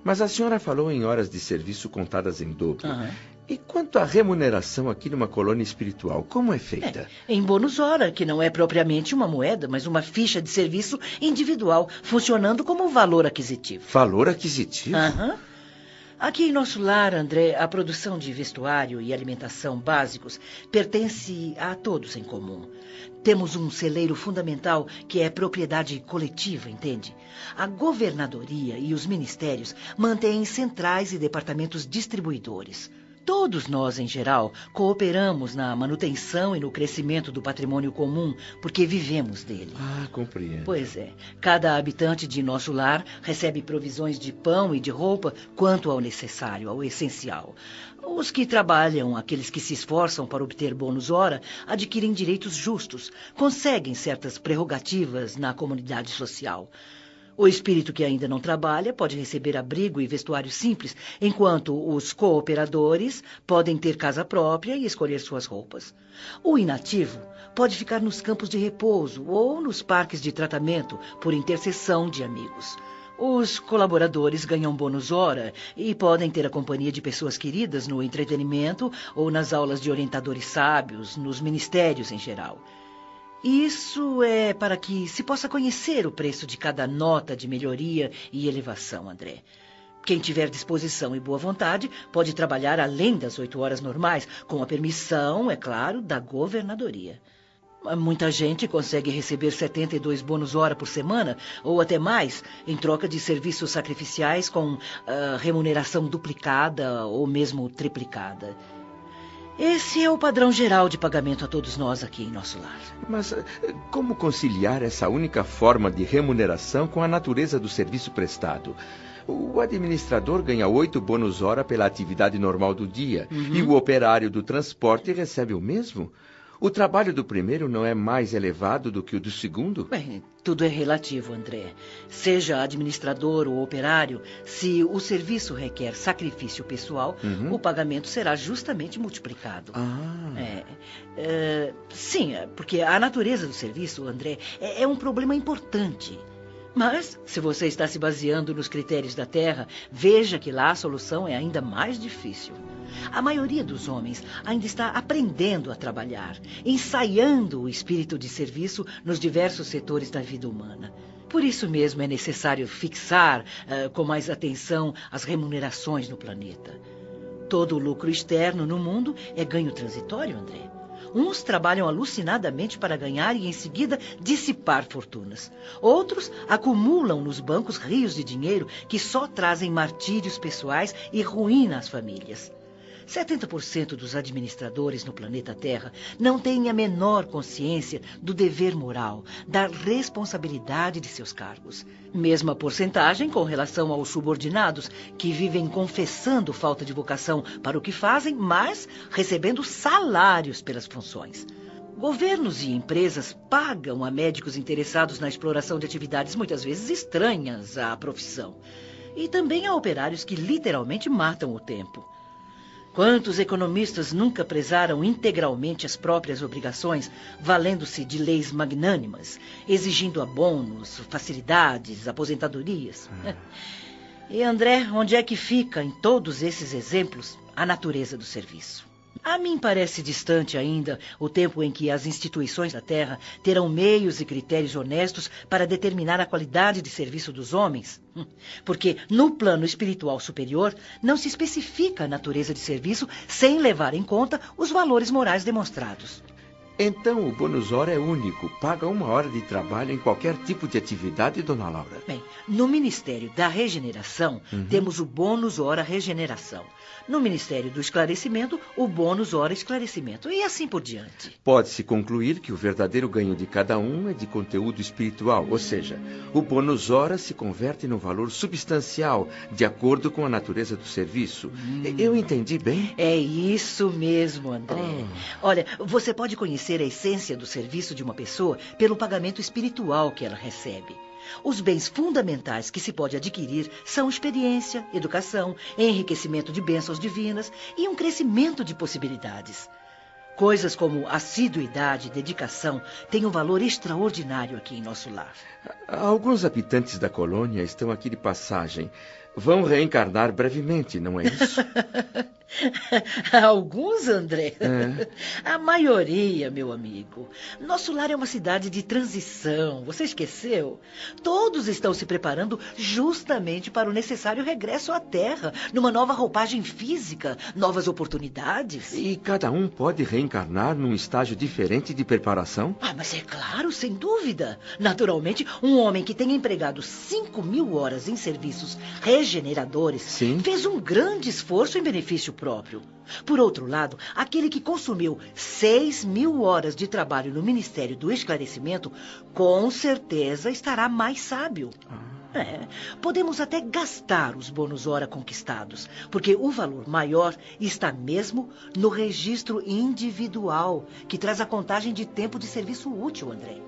Mas a senhora falou em horas de serviço contadas em dobro. E quanto à remuneração aqui numa colônia espiritual, como é feita? Em bônus hora, que não é propriamente uma moeda, mas uma ficha de serviço individual, funcionando como valor aquisitivo. Valor aquisitivo? Aqui em nosso lar, André, a produção de vestuário e alimentação básicos pertence a todos em comum. Temos um celeiro fundamental que é propriedade coletiva, entende? A governadoria e os ministérios mantêm centrais e departamentos distribuidores. Todos nós, em geral, cooperamos na manutenção e no crescimento do patrimônio comum, porque vivemos dele. Compreendo. Pois é. Cada habitante de nosso lar recebe provisões de pão e de roupa quanto ao necessário, ao essencial. Os que trabalham, aqueles que se esforçam para obter bônus hora, adquirem direitos justos, conseguem certas prerrogativas na comunidade social. O espírito que ainda não trabalha pode receber abrigo e vestuário simples, enquanto os cooperadores podem ter casa própria e escolher suas roupas. O inativo pode ficar nos campos de repouso ou nos parques de tratamento por intercessão de amigos. Os colaboradores ganham bônus hora e podem ter a companhia de pessoas queridas no entretenimento ou nas aulas de orientadores sábios, nos ministérios em geral. Isso é para que se possa conhecer o preço de cada nota de melhoria e elevação, André. Quem tiver disposição e boa vontade pode trabalhar além das 8 horas normais, com a permissão, é claro, da governadoria. Muita gente consegue receber 72 bônus hora por semana, ou até mais, em troca de serviços sacrificiais com remuneração duplicada ou mesmo triplicada. Esse é o padrão geral de pagamento a todos nós aqui em nosso lar. Mas como conciliar essa única forma de remuneração com a natureza do serviço prestado? O administrador ganha 8 bônus hora pela atividade normal do dia, e o operário do transporte recebe o mesmo? O trabalho do primeiro não é mais elevado do que o do segundo? Bem, tudo é relativo, André. Seja administrador ou operário, se o serviço requer sacrifício pessoal, o pagamento será justamente multiplicado. Sim, porque a natureza do serviço, André, é um problema importante. Mas, se você está se baseando nos critérios da Terra, veja que lá a solução é ainda mais difícil. A maioria dos homens ainda está aprendendo a trabalhar, ensaiando o espírito de serviço nos diversos setores da vida humana. Por isso mesmo é necessário fixar com mais atenção as remunerações no planeta. Todo o lucro externo no mundo é ganho transitório, André. Uns trabalham alucinadamente para ganhar e, em seguida, dissipar fortunas. Outros acumulam nos bancos rios de dinheiro que só trazem martírios pessoais e ruína às famílias. 70% dos administradores no planeta Terra não têm a menor consciência do dever moral, da responsabilidade de seus cargos. Mesma porcentagem com relação aos subordinados, que vivem confessando falta de vocação para o que fazem, mas recebendo salários pelas funções. Governos e empresas pagam a médicos interessados na exploração de atividades muitas vezes estranhas à profissão. E também a operários que literalmente matam o tempo. Quantos economistas nunca prezaram integralmente as próprias obrigações, valendo-se de leis magnânimas, exigindo abonos, facilidades, aposentadorias? E, André, onde é que fica, em todos esses exemplos, a natureza do serviço? A mim parece distante ainda o tempo em que as instituições da Terra terão meios e critérios honestos para determinar a qualidade de serviço dos homens. Porque no plano espiritual superior não se especifica a natureza de serviço sem levar em conta os valores morais demonstrados. Então o bônus hora é único, paga 1 hora de trabalho em qualquer tipo de atividade, dona Laura? Bem, no Ministério da Regeneração temos o bônus hora regeneração. No Ministério do Esclarecimento, o bônus hora esclarecimento. E assim por diante. Pode-se concluir que o verdadeiro ganho de cada um é de conteúdo espiritual. Ou seja, o bônus hora se converte num valor substancial, de acordo com a natureza do serviço. Eu entendi bem? É isso mesmo, André. Olha, você pode conhecer a essência do serviço de uma pessoa pelo pagamento espiritual que ela recebe. Os bens fundamentais que se pode adquirir são experiência, educação, enriquecimento de bênçãos divinas e um crescimento de possibilidades. Coisas como assiduidade e dedicação têm um valor extraordinário aqui em nosso lar. Alguns habitantes da colônia estão aqui de passagem. Vão reencarnar brevemente, não é isso? Alguns, André? A maioria, meu amigo. Nosso lar é uma cidade de transição. Você esqueceu? Todos estão se preparando justamente para o necessário regresso à Terra, numa nova roupagem física, novas oportunidades. E cada um pode reencarnar num estágio diferente de preparação? Mas é claro, sem dúvida. Naturalmente, um homem que tenha empregado 5.000 horas em serviços regeneradores fez um grande esforço em benefício próprio. Por outro lado, aquele que consumiu 6.000 horas de trabalho no Ministério do Esclarecimento, com certeza estará mais sábio. Podemos até gastar os bônus hora conquistados, porque o valor maior está mesmo no registro individual, que traz a contagem de tempo de serviço útil, André.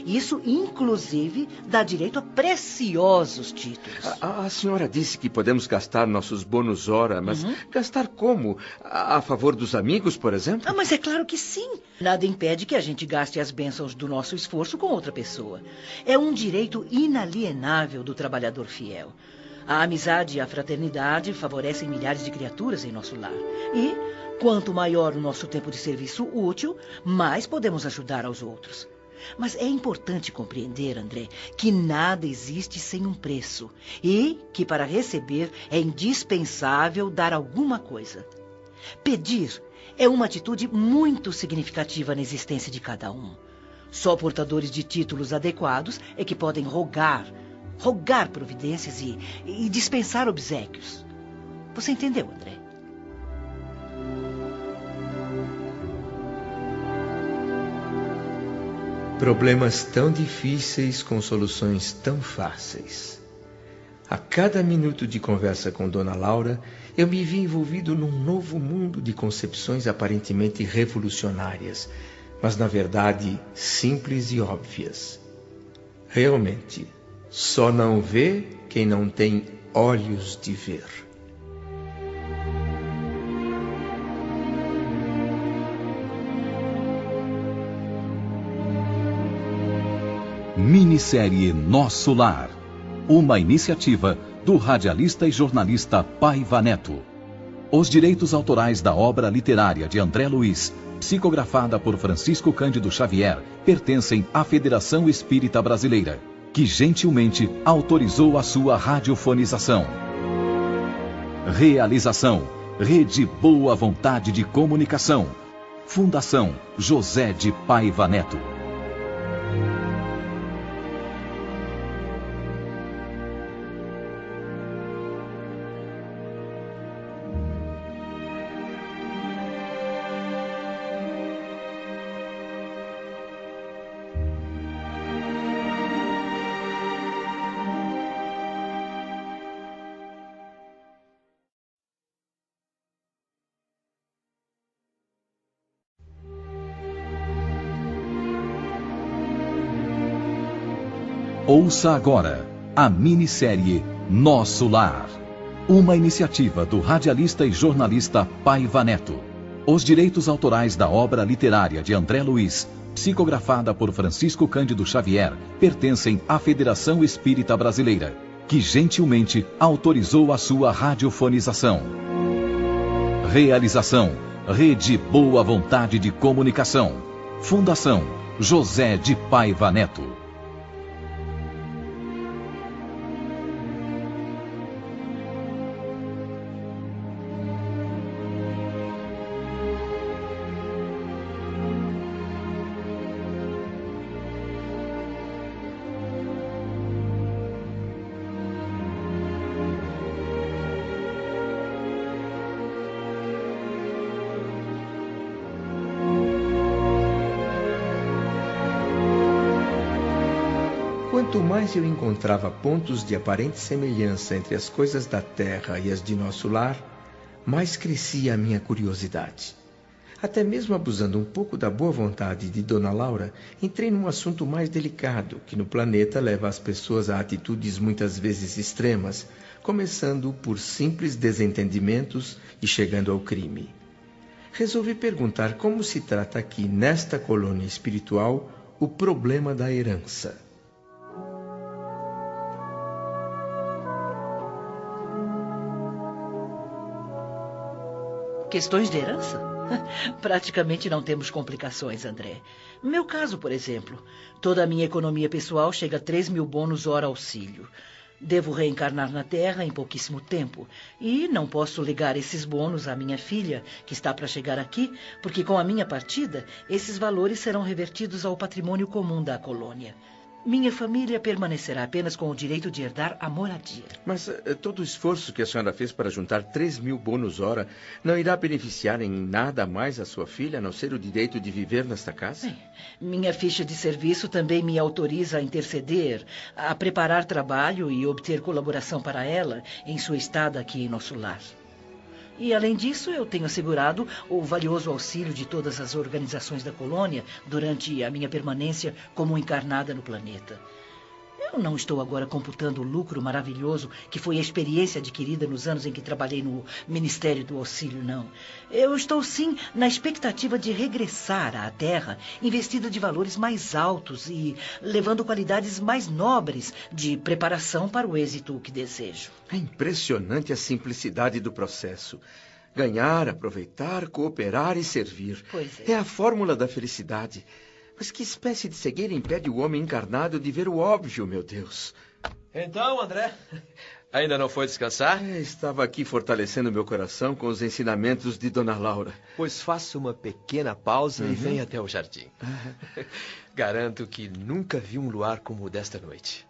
Isso, inclusive, dá direito a preciosos títulos. A senhora disse que podemos gastar nossos bônus hora, mas gastar como? A favor dos amigos, por exemplo? Mas é claro que sim. Nada impede que a gente gaste as bênçãos do nosso esforço com outra pessoa. É um direito inalienável do trabalhador fiel. A amizade e a fraternidade favorecem milhares de criaturas em nosso lar. E, quanto maior o nosso tempo de serviço útil, mais podemos ajudar aos outros. Mas é importante compreender, André, que nada existe sem um preço e que para receber é indispensável dar alguma coisa. Pedir é uma atitude muito significativa na existência de cada um. Só portadores de títulos adequados é que podem rogar providências e dispensar obséquios. Você entendeu, André? Problemas tão difíceis com soluções tão fáceis. A cada minuto de conversa com Dona Laura, eu me vi envolvido num novo mundo de concepções aparentemente revolucionárias, mas na verdade simples e óbvias. Realmente, só não vê quem não tem olhos de ver. Minissérie Nosso Lar. Uma iniciativa do radialista e jornalista Paiva Neto. Os direitos autorais da obra literária de André Luiz, psicografada por Francisco Cândido Xavier, pertencem à Federação Espírita Brasileira, que gentilmente autorizou a sua radiofonização. Realização: Rede Boa Vontade de Comunicação. Fundação José de Paiva Neto. Ouça agora a minissérie Nosso Lar. Uma iniciativa do radialista e jornalista Paiva Neto. Os direitos autorais da obra literária de André Luiz, psicografada por Francisco Cândido Xavier, pertencem à Federação Espírita Brasileira, que gentilmente autorizou a sua radiofonização. Realização: Rede Boa Vontade de Comunicação. Fundação José de Paiva Neto. Quanto mais eu encontrava pontos de aparente semelhança entre as coisas da terra e as de nosso lar, mais crescia a minha curiosidade. Até mesmo abusando um pouco da boa vontade de Dona Laura, entrei num assunto mais delicado, que no planeta leva as pessoas a atitudes muitas vezes extremas, começando por simples desentendimentos e chegando ao crime. Resolvi perguntar como se trata aqui, nesta colônia espiritual, o problema da herança. Questões de herança? Praticamente não temos complicações, André. No meu caso, por exemplo, toda a minha economia pessoal chega a 3.000 bônus hora auxílio. Devo reencarnar na Terra em pouquíssimo tempo. E não posso legar esses bônus à minha filha, que está para chegar aqui, porque com a minha partida, esses valores serão revertidos ao patrimônio comum da colônia. Minha família permanecerá apenas com o direito de herdar a moradia. Mas todo o esforço que a senhora fez para juntar 3.000 bônus hora não irá beneficiar em nada mais a sua filha, a não ser o direito de viver nesta casa? Minha ficha de serviço também me autoriza a interceder, a preparar trabalho e obter colaboração para ela em sua estada aqui em nosso lar. E, além disso, eu tenho assegurado o valioso auxílio de todas as organizações da colônia durante a minha permanência como encarnada no planeta. Eu não estou agora computando o lucro maravilhoso que foi a experiência adquirida nos anos em que trabalhei no Ministério do Auxílio, não. Eu estou, sim, na expectativa de regressar à Terra, investida de valores mais altos e levando qualidades mais nobres de preparação para o êxito que desejo. É impressionante a simplicidade do processo. Ganhar, aproveitar, cooperar e servir. Pois É a fórmula da felicidade. Mas que espécie de cegueira impede o homem encarnado de ver o óbvio, meu Deus? Então, André, ainda não foi descansar? Estava aqui fortalecendo meu coração com os ensinamentos de Dona Laura. Pois faça uma pequena pausa e venha até o jardim. Garanto que nunca vi um luar como o desta noite.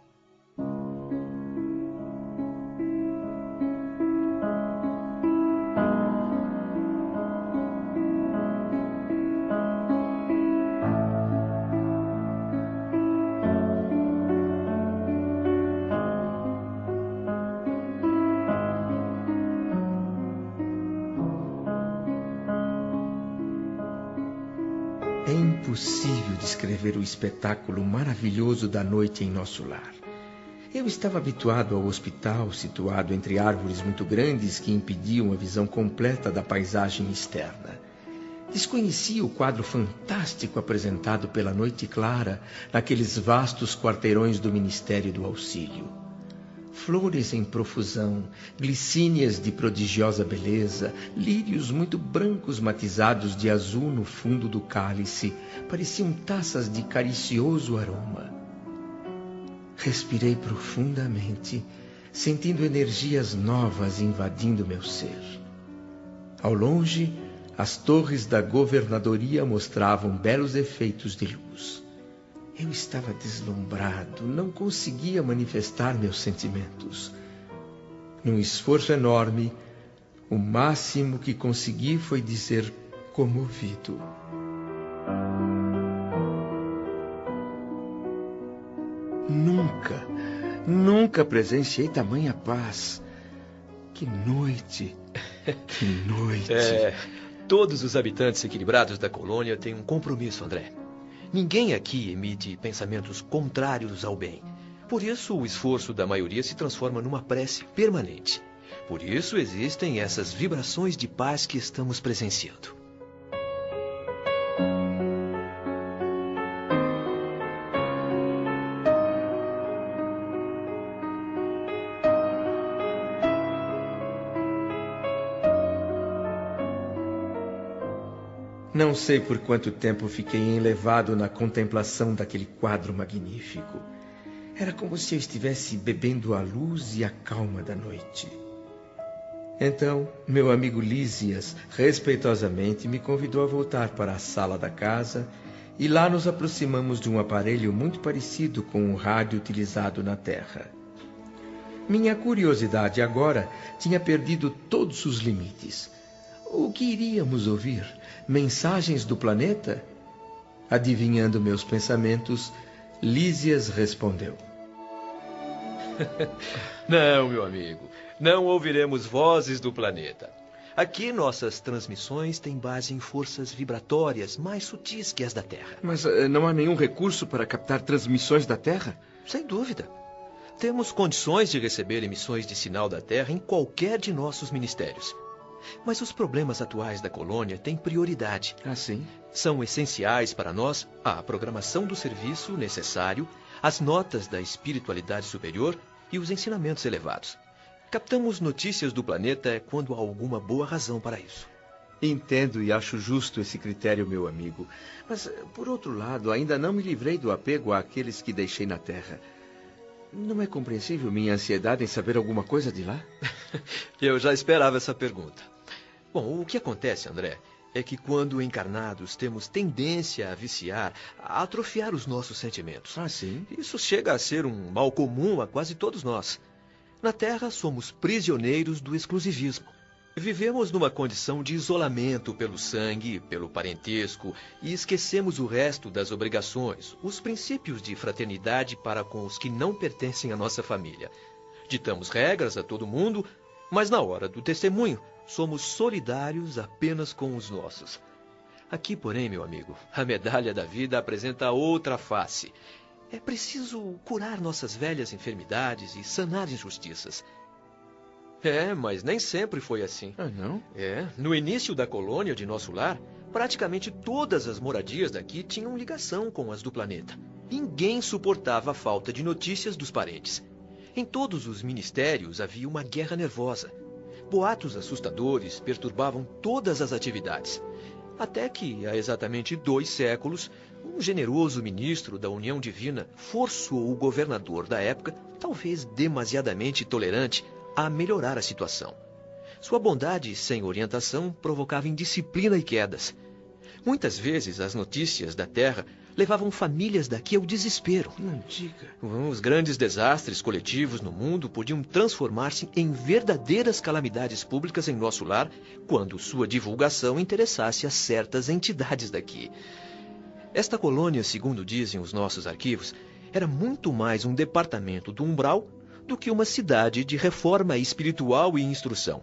É impossível descrever o espetáculo maravilhoso da noite em nosso lar. Eu estava habituado ao hospital, situado entre árvores muito grandes que impediam a visão completa da paisagem externa. Desconhecia o quadro fantástico apresentado pela noite clara naqueles vastos quarteirões do Ministério do Auxílio. Flores em profusão, glicínias de prodigiosa beleza, lírios muito brancos matizados de azul no fundo do cálice, pareciam taças de caricioso aroma. Respirei profundamente, sentindo energias novas invadindo meu ser. Ao longe, as torres da governadoria mostravam belos efeitos de luz. Eu estava deslumbrado, não conseguia manifestar meus sentimentos. Num esforço enorme, o máximo que consegui foi dizer comovido: Nunca presenciei tamanha paz. Que noite! Que noite! Todos os habitantes equilibrados da colônia têm um compromisso, André. Ninguém aqui emite pensamentos contrários ao bem. Por isso, o esforço da maioria se transforma numa prece permanente. Por isso, existem essas vibrações de paz que estamos presenciando. Não sei por quanto tempo fiquei enlevado na contemplação daquele quadro magnífico. Era como se eu estivesse bebendo a luz e a calma da noite. Então, meu amigo Lísias, respeitosamente, me convidou a voltar para a sala da casa e lá nos aproximamos de um aparelho muito parecido com o rádio utilizado na Terra. Minha curiosidade agora tinha perdido todos os limites. O que iríamos ouvir? Mensagens do planeta? Adivinhando meus pensamentos, Lísias respondeu: Não, meu amigo, não ouviremos vozes do planeta. Aqui nossas transmissões têm base em forças vibratórias mais sutis que as da Terra. Mas não há nenhum recurso para captar transmissões da Terra? Sem dúvida. Temos condições de receber emissões de sinal da Terra em qualquer de nossos ministérios. Mas os problemas atuais da colônia têm prioridade. Sim? São essenciais para nós a programação do serviço necessário, as notas da espiritualidade superior e os ensinamentos elevados. Captamos notícias do planeta quando há alguma boa razão para isso. Entendo e acho justo esse critério, meu amigo. Mas, por outro lado, ainda não me livrei do apego àqueles que deixei na Terra. Não é compreensível minha ansiedade em saber alguma coisa de lá? Eu já esperava essa pergunta. Bom, o que acontece, André, é que quando encarnados temos tendência a viciar, a atrofiar os nossos sentimentos. Sim? Isso chega a ser um mal comum a quase todos nós. Na Terra, somos prisioneiros do exclusivismo. Vivemos numa condição de isolamento pelo sangue, pelo parentesco, e esquecemos o resto das obrigações, os princípios de fraternidade para com os que não pertencem à nossa família. Ditamos regras a todo mundo, mas na hora do testemunho, somos solidários apenas com os nossos. Aqui, porém, meu amigo, a medalha da vida apresenta outra face. É preciso curar nossas velhas enfermidades e sanar injustiças. Mas nem sempre foi assim. Ah, não? No início da colônia de nosso lar, praticamente todas as moradias daqui tinham ligação com as do planeta. Ninguém suportava a falta de notícias dos parentes. Em todos os ministérios havia uma guerra nervosa. Boatos assustadores perturbavam todas as atividades. Até que, há exatamente 2 séculos, um generoso ministro da União Divina forçou o governador da época, talvez demasiadamente tolerante, a melhorar a situação. Sua bondade sem orientação provocava indisciplina e quedas. Muitas vezes as notícias da Terra levavam famílias daqui ao desespero. Não diga. Os grandes desastres coletivos no mundo podiam transformar-se em verdadeiras calamidades públicas em nosso lar quando sua divulgação interessasse a certas entidades daqui. Esta colônia, segundo dizem os nossos arquivos, era muito mais um departamento do umbral do que uma cidade de reforma espiritual e instrução.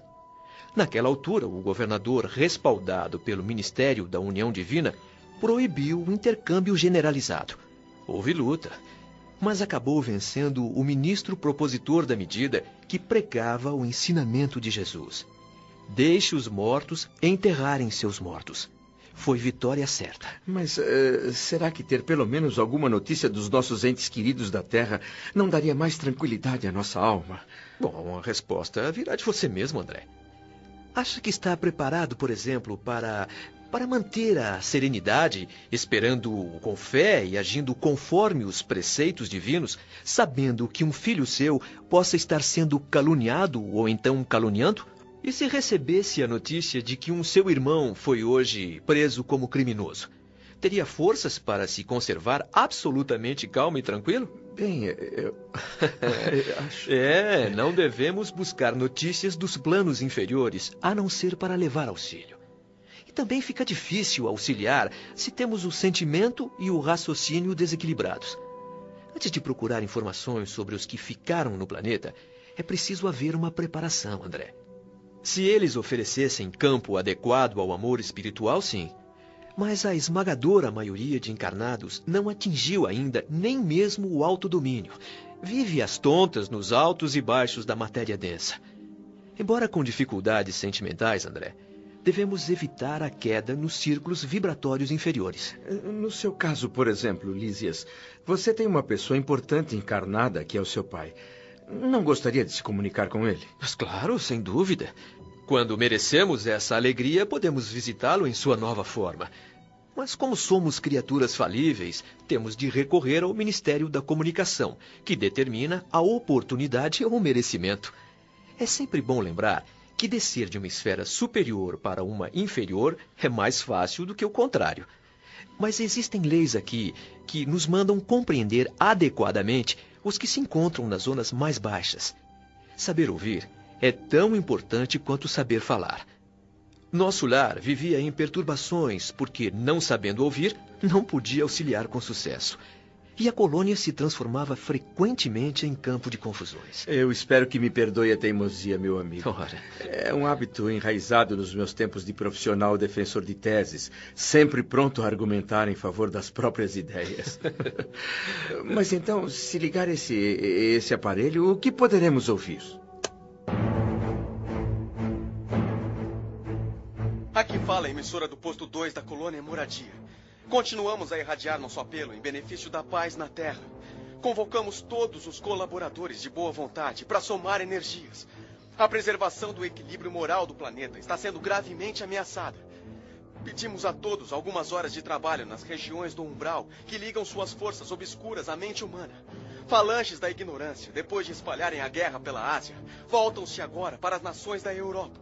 Naquela altura, o governador, respaldado pelo Ministério da União Divina, proibiu o intercâmbio generalizado. Houve luta, mas acabou vencendo o ministro propositor da medida, que pregava o ensinamento de Jesus. Deixe os mortos enterrarem seus mortos. Foi vitória certa. Mas será que ter pelo menos alguma notícia dos nossos entes queridos da Terra não daria mais tranquilidade à nossa alma? Bom, a resposta virá de você mesmo, André. Acha que está preparado, por exemplo, para manter a serenidade, esperando com fé e agindo conforme os preceitos divinos, sabendo que um filho seu possa estar sendo caluniado ou então caluniando? E se recebesse a notícia de que um seu irmão foi hoje preso como criminoso? Teria forças para se conservar absolutamente calmo e tranquilo? Bem, eu acho... Não devemos buscar notícias dos planos inferiores, a não ser para levar auxílio. E também fica difícil auxiliar se temos o sentimento e o raciocínio desequilibrados. Antes de procurar informações sobre os que ficaram no planeta, é preciso haver uma preparação, André. Se eles oferecessem campo adequado ao amor espiritual, sim. Mas a esmagadora maioria de encarnados não atingiu ainda nem mesmo o autodomínio. Vive às tontas nos altos e baixos da matéria densa. Embora com dificuldades sentimentais, André, devemos evitar a queda nos círculos vibratórios inferiores. No seu caso, por exemplo, Lísias, você tem uma pessoa importante encarnada que é o seu pai. Não gostaria de se comunicar com ele? Mas claro, sem dúvida. Quando merecemos essa alegria, podemos visitá-lo em sua nova forma. Mas como somos criaturas falíveis, temos de recorrer ao Ministério da Comunicação, que determina a oportunidade ou o merecimento. É sempre bom lembrar que descer de uma esfera superior para uma inferior é mais fácil do que o contrário. Mas existem leis aqui que nos mandam compreender adequadamente os que se encontram nas zonas mais baixas. Saber ouvir é tão importante quanto saber falar. Nosso lar vivia em perturbações porque, não sabendo ouvir, não podia auxiliar com sucesso. E a colônia se transformava frequentemente em campo de confusões. Eu espero que me perdoe a teimosia, meu amigo. Ora. É um hábito enraizado nos meus tempos de profissional defensor de teses, sempre pronto a argumentar em favor das próprias ideias. Mas então, se ligar esse aparelho, o que poderemos ouvir? Aqui fala a emissora do posto 2 da colônia Moradia. Continuamos a irradiar nosso apelo em benefício da paz na Terra. Convocamos todos os colaboradores de boa vontade para somar energias. A preservação do equilíbrio moral do planeta está sendo gravemente ameaçada. Pedimos a todos algumas horas de trabalho nas regiões do umbral que ligam suas forças obscuras à mente humana. Falanges da ignorância, depois de espalharem a guerra pela Ásia, voltam-se agora para as nações da Europa.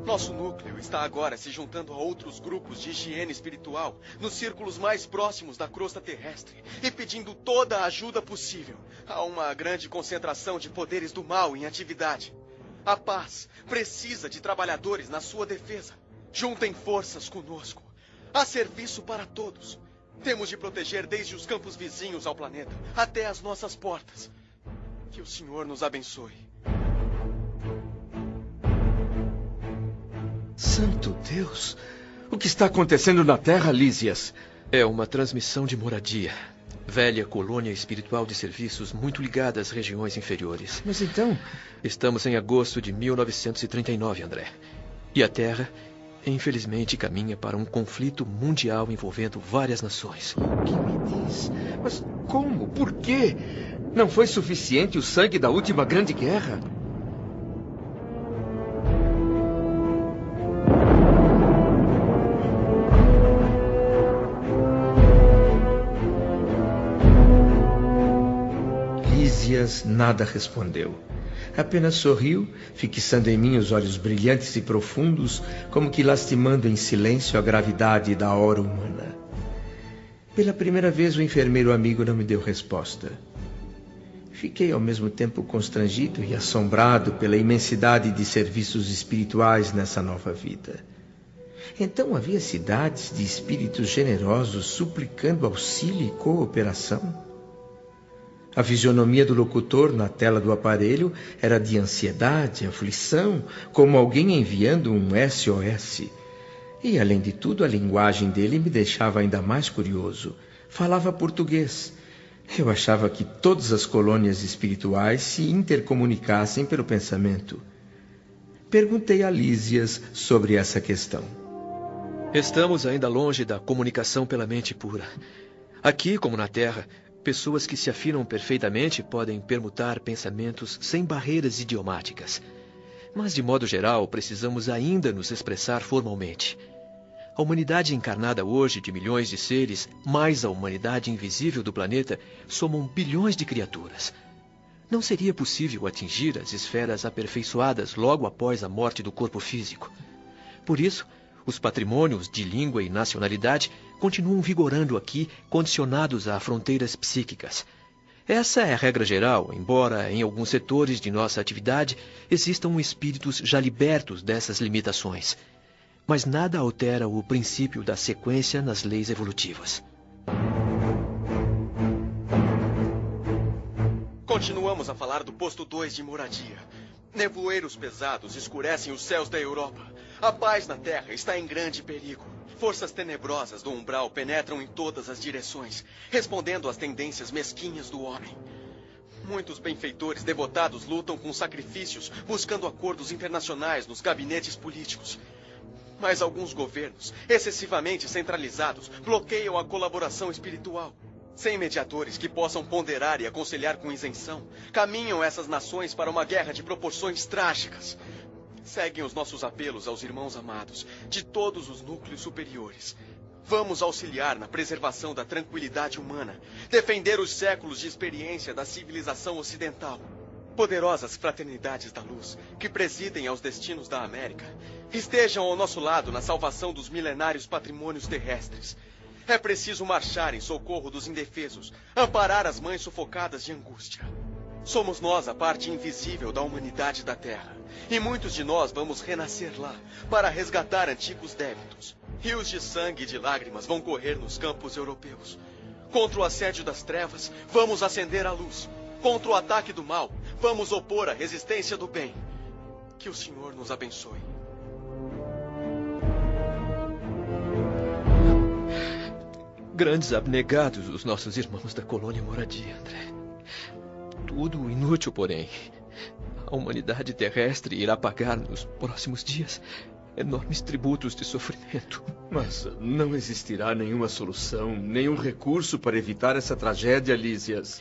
Nosso núcleo está agora se juntando a outros grupos de higiene espiritual nos círculos mais próximos da crosta terrestre e pedindo toda a ajuda possível. Há uma grande concentração de poderes do mal em atividade. A paz precisa de trabalhadores na sua defesa. Juntem forças conosco. Há serviço para todos. Temos de proteger desde os campos vizinhos ao planeta até as nossas portas. Que o Senhor nos abençoe. Santo Deus! O que está acontecendo na Terra, Lísias? É uma transmissão de moradia. Velha colônia espiritual de serviços muito ligada às regiões inferiores. Mas então... Estamos em agosto de 1939, André. E a Terra, infelizmente, caminha para um conflito mundial envolvendo várias nações. O que me diz? Mas como? Por quê? Não foi suficiente o sangue da última grande guerra? Lísias nada respondeu. Apenas sorriu, fixando em mim os olhos brilhantes e profundos, como que lastimando em silêncio a gravidade da hora humana. Pela primeira vez o enfermeiro amigo não me deu resposta. Fiquei ao mesmo tempo constrangido e assombrado pela imensidade de serviços espirituais nessa nova vida. Então havia cidades de espíritos generosos suplicando auxílio e cooperação? A fisionomia do locutor na tela do aparelho era de ansiedade, aflição, como alguém enviando um SOS. E, além de tudo, a linguagem dele me deixava ainda mais curioso. Falava português. Eu achava que todas as colônias espirituais se intercomunicassem pelo pensamento. Perguntei a Lísias sobre essa questão. Estamos ainda longe da comunicação pela mente pura. Aqui, como na Terra, pessoas que se afinam perfeitamente podem permutar pensamentos sem barreiras idiomáticas. Mas, de modo geral, precisamos ainda nos expressar formalmente. A humanidade encarnada hoje de milhões de seres, mais a humanidade invisível do planeta, somam bilhões de criaturas. Não seria possível atingir as esferas aperfeiçoadas logo após a morte do corpo físico. Por isso, os patrimônios de língua e nacionalidade continuam vigorando aqui, condicionados a fronteiras psíquicas. Essa é a regra geral, embora em alguns setores de nossa atividade existam espíritos já libertos dessas limitações. Mas nada altera o princípio da sequência nas leis evolutivas. Continuamos a falar do posto 2 de moradia. Nevoeiros pesados escurecem os céus da Europa. A paz na Terra está em grande perigo. Forças tenebrosas do umbral penetram em todas as direções, respondendo às tendências mesquinhas do homem. Muitos benfeitores devotados lutam com sacrifícios, buscando acordos internacionais nos gabinetes políticos. Mas alguns governos, excessivamente centralizados, bloqueiam a colaboração espiritual. Sem mediadores que possam ponderar e aconselhar com isenção, caminham essas nações para uma guerra de proporções trágicas. Seguem os nossos apelos aos irmãos amados, de todos os núcleos superiores. Vamos auxiliar na preservação da tranquilidade humana, defender os séculos de experiência da civilização ocidental. Poderosas fraternidades da luz, que presidem aos destinos da América, estejam ao nosso lado na salvação dos milenários patrimônios terrestres. É preciso marchar em socorro dos indefesos, amparar as mães sufocadas de angústia. Somos nós a parte invisível da humanidade da Terra, e muitos de nós vamos renascer lá, para resgatar antigos débitos. Rios de sangue e de lágrimas vão correr nos campos europeus. Contra o assédio das trevas, vamos acender a luz. Contra o ataque do mal, vamos opor a resistência do bem. Que o Senhor nos abençoe. Grandes abnegados os nossos irmãos da colônia moradia, André. Tudo inútil, porém. A humanidade terrestre irá pagar nos próximos dias enormes tributos de sofrimento. Mas não existirá nenhuma solução, nenhum recurso para evitar essa tragédia, Lísias?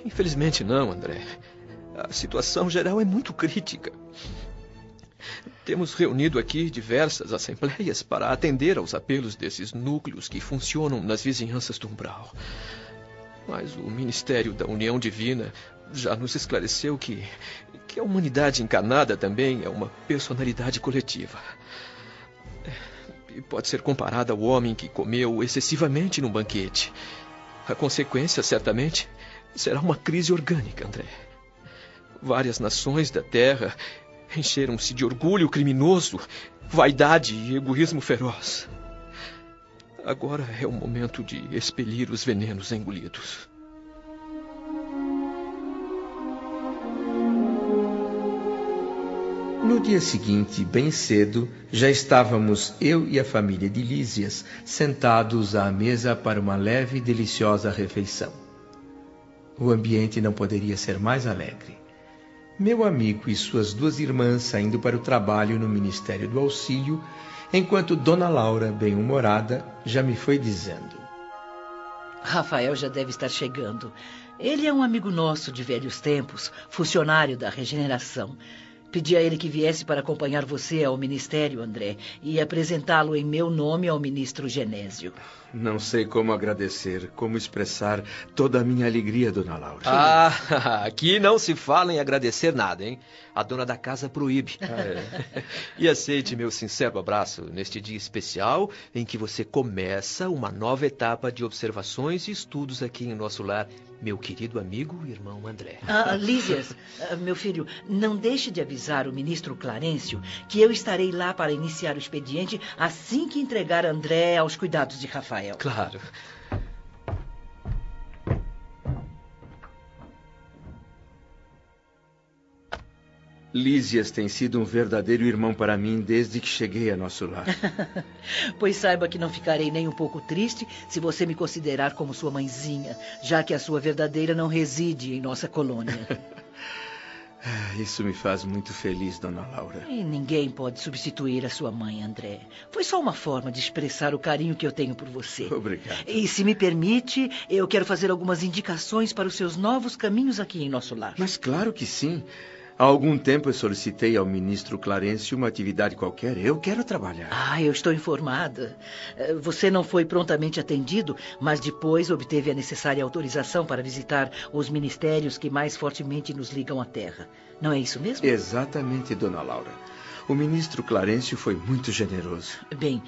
Infelizmente não, André. A situação geral é muito crítica. Temos reunido aqui diversas assembleias para atender aos apelos desses núcleos que funcionam nas vizinhanças do umbral. Mas o Ministério da União Divina já nos esclareceu que a humanidade encarnada também é uma personalidade coletiva. E pode ser comparada ao homem que comeu excessivamente num banquete. A consequência, certamente, será uma crise orgânica, André. Várias nações da Terra encheram-se de orgulho criminoso, vaidade e egoísmo feroz. Agora é o momento de expelir os venenos engolidos. No dia seguinte, bem cedo, já estávamos eu e a família de Lísias sentados à mesa para uma leve e deliciosa refeição. O ambiente não poderia ser mais alegre. Meu amigo e suas 2 irmãs saindo para o trabalho no Ministério do Auxílio, enquanto Dona Laura, bem-humorada, já me foi dizendo: Rafael já deve estar chegando. Ele é um amigo nosso de velhos tempos, funcionário da Regeneração. Pedi a ele que viesse para acompanhar você ao ministério, André, e apresentá-lo em meu nome ao ministro Genésio. Não sei como agradecer, como expressar toda a minha alegria, Dona Laura. Ah, aqui não se fala em agradecer nada, hein? A dona da casa proíbe. E aceite meu sincero abraço neste dia especial em que você começa uma nova etapa de observações e estudos aqui em nosso lar, meu querido amigo e irmão André. Lísias, meu filho, não deixe de avisar o ministro Clarencio que eu estarei lá para iniciar o expediente assim que entregar André aos cuidados de Rafael. Claro. Lísias tem sido um verdadeiro irmão para mim desde que cheguei a nosso lar. Pois saiba que não ficarei nem um pouco triste se você me considerar como sua mãezinha, já que a sua verdadeira não reside em nossa colônia. Isso me faz muito feliz, Dona Laura. E ninguém pode substituir a sua mãe, André. Foi só uma forma de expressar o carinho que eu tenho por você. Obrigado. E se me permite, eu quero fazer algumas indicações para os seus novos caminhos aqui em nosso lar. Mas claro que sim. Há algum tempo eu solicitei ao ministro Clarencio uma atividade qualquer. Eu quero trabalhar. Eu estou informada. Você não foi prontamente atendido, mas depois obteve a necessária autorização para visitar os ministérios que mais fortemente nos ligam à terra. Não é isso mesmo? Exatamente, Dona Laura. O ministro Clarencio foi muito generoso. Bem,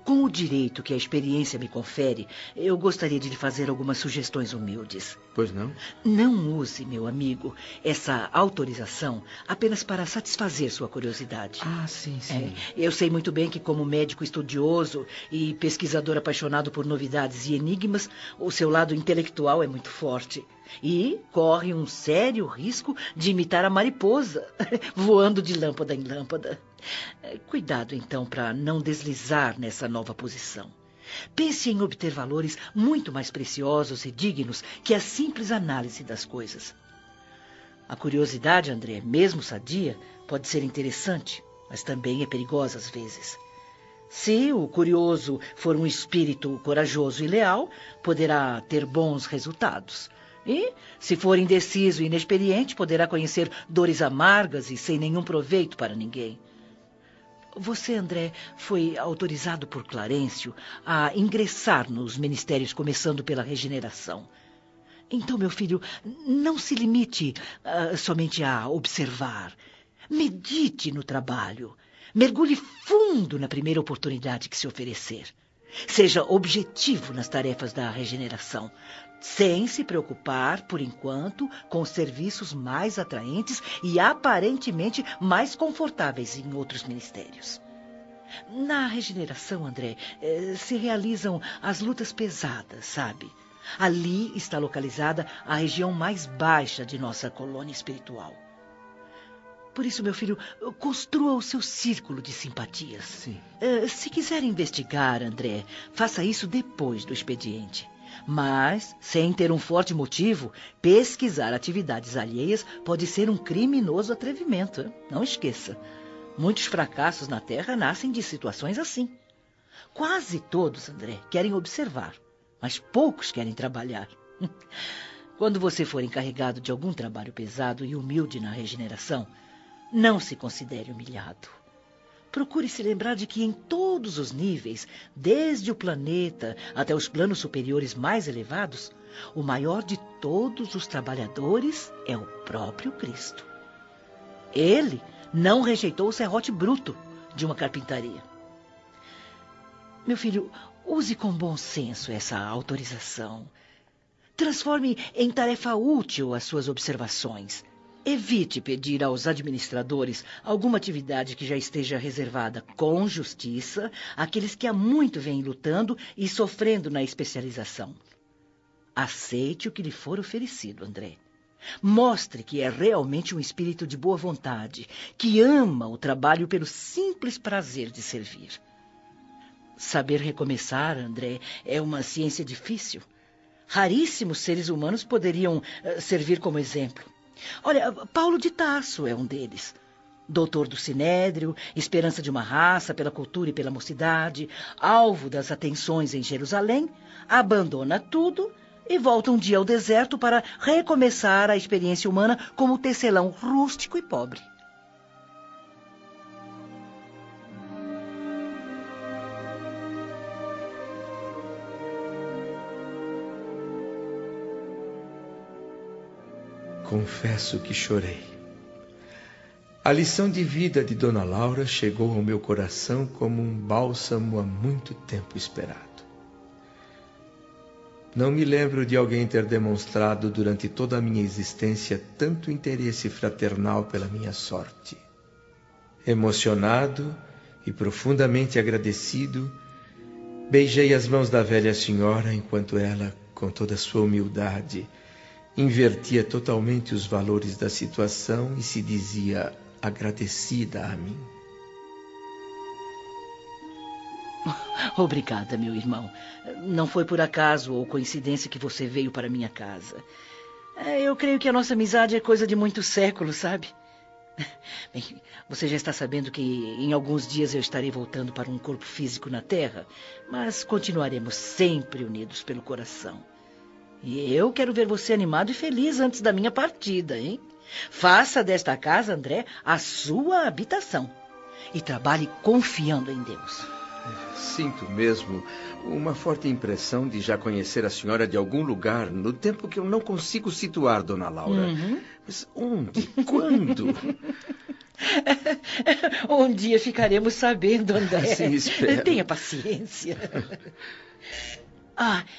com o direito que a experiência me confere, eu gostaria de lhe fazer algumas sugestões humildes. Pois não? Não use, meu amigo, essa autorização apenas para satisfazer sua curiosidade. Sim. Eu sei muito bem que, como médico estudioso e pesquisador apaixonado por novidades e enigmas, o seu lado intelectual é muito forte. E corre um sério risco de imitar a mariposa, voando de lâmpada em lâmpada. Cuidado, então, para não deslizar nessa nova posição. Pense em obter valores muito mais preciosos e dignos que a simples análise das coisas. A curiosidade, André, mesmo sadia, pode ser interessante, mas também é perigosa às vezes. Se o curioso for um espírito corajoso e leal, poderá ter bons resultados. E, se for indeciso e inexperiente, poderá conhecer dores amargas e sem nenhum proveito para ninguém. Você, André, foi autorizado por Clarencio a ingressar nos ministérios, começando pela Regeneração. Então, meu filho, não se limite somente a observar. Medite no trabalho. Mergulhe fundo na primeira oportunidade que se oferecer. Seja objetivo nas tarefas da Regeneração, sem se preocupar, por enquanto, com os serviços mais atraentes e aparentemente mais confortáveis em outros ministérios. Na Regeneração, André, se realizam as lutas pesadas, sabe? Ali está localizada a região mais baixa de nossa colônia espiritual. Por isso, meu filho, construa o seu círculo de simpatias. Sim. Se quiser investigar, André, faça isso depois do expediente. Mas, sem ter um forte motivo, pesquisar atividades alheias pode ser um criminoso atrevimento. Não esqueça. Muitos fracassos na Terra nascem de situações assim. Quase todos, André, querem observar, mas poucos querem trabalhar. Quando você for encarregado de algum trabalho pesado e humilde na Regeneração, não se considere humilhado. Procure se lembrar de que em todos os níveis, desde o planeta até os planos superiores mais elevados, o maior de todos os trabalhadores é o próprio Cristo. Ele não rejeitou o serrote bruto de uma carpintaria. Meu filho, use com bom senso essa autorização. Transforme em tarefa útil as suas observações. Evite pedir aos administradores alguma atividade que já esteja reservada com justiça àqueles que há muito vêm lutando e sofrendo na especialização. Aceite o que lhe for oferecido, André. Mostre que é realmente um espírito de boa vontade, que ama o trabalho pelo simples prazer de servir. Saber recomeçar, André, é uma ciência difícil. Raríssimos seres humanos poderiam servir como exemplo. Olha, Paulo de Tarso é um deles. Doutor do Sinédrio, esperança de uma raça pela cultura e pela mocidade, alvo das atenções em Jerusalém, abandona tudo e volta um dia ao deserto para recomeçar a experiência humana como tecelão rústico e pobre. Confesso que chorei. A lição de vida de Dona Laura chegou ao meu coração como um bálsamo há muito tempo esperado. Não me lembro de alguém ter demonstrado durante toda a minha existência tanto interesse fraternal pela minha sorte. Emocionado e profundamente agradecido, beijei as mãos da velha senhora enquanto ela, com toda a sua humildade, invertia totalmente os valores da situação e se dizia agradecida a mim. Obrigada, meu irmão. Não foi por acaso ou coincidência que você veio para minha casa. Eu creio que a nossa amizade é coisa de muitos séculos, sabe? Bem, você já está sabendo que em alguns dias eu estarei voltando para um corpo físico na Terra, mas continuaremos sempre unidos pelo coração. E eu quero ver você animado e feliz antes da minha partida, hein? Faça desta casa, André, a sua habitação. E trabalhe confiando em Deus. Sinto mesmo uma forte impressão de já conhecer a senhora de algum lugar, no tempo que eu não consigo situar, Dona Laura. Mas onde? Quando? Um dia ficaremos sabendo, André. Assim espero. Tenha paciência.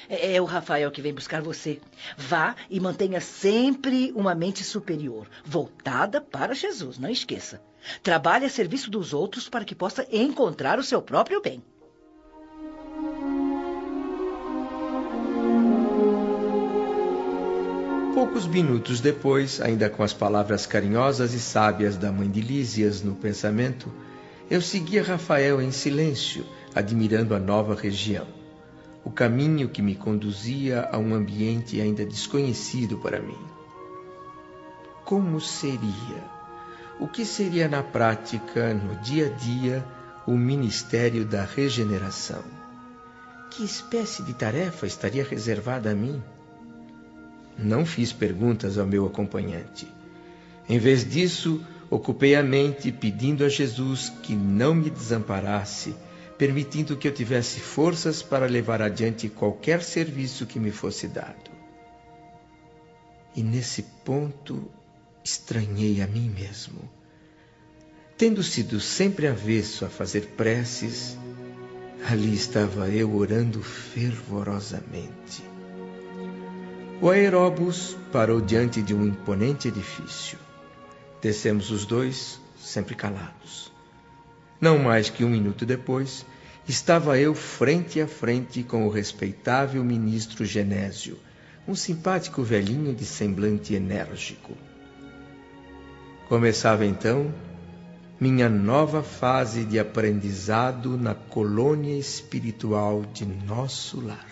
É o Rafael que vem buscar você. Vá e mantenha sempre uma mente superior, voltada para Jesus, não esqueça. Trabalhe a serviço dos outros para que possa encontrar o seu próprio bem. Poucos minutos depois, ainda com as palavras carinhosas e sábias da mãe de Lísias no pensamento, eu seguia Rafael em silêncio, admirando a nova região. O caminho que me conduzia a um ambiente ainda desconhecido para mim. Como seria? O que seria na prática, no dia a dia, o ministério da regeneração? Que espécie de tarefa estaria reservada a mim? Não fiz perguntas ao meu acompanhante. Em vez disso, ocupei a mente pedindo a Jesus que não me desamparasse, permitindo que eu tivesse forças para levar adiante qualquer serviço que me fosse dado. E nesse ponto, estranhei a mim mesmo. Tendo sido sempre avesso a fazer preces, ali estava eu orando fervorosamente. O aeróbus parou diante de um imponente edifício. Descemos os dois, sempre calados. Não mais que um minuto depois, estava eu frente a frente com o respeitável ministro Genésio, um simpático velhinho de semblante enérgico. Começava então minha nova fase de aprendizado na colônia espiritual de nosso lar.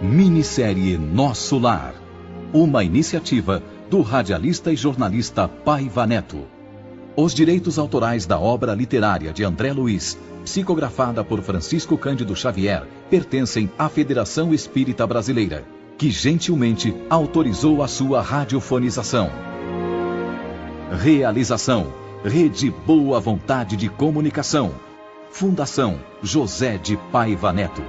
Minissérie Nosso Lar. Uma iniciativa do radialista e jornalista Paiva Neto. Os direitos autorais da obra literária de André Luiz, psicografada por Francisco Cândido Xavier, pertencem à Federação Espírita Brasileira, que gentilmente autorizou a sua radiofonização. Realização: Rede Boa Vontade de Comunicação. Fundação José de Paiva Neto.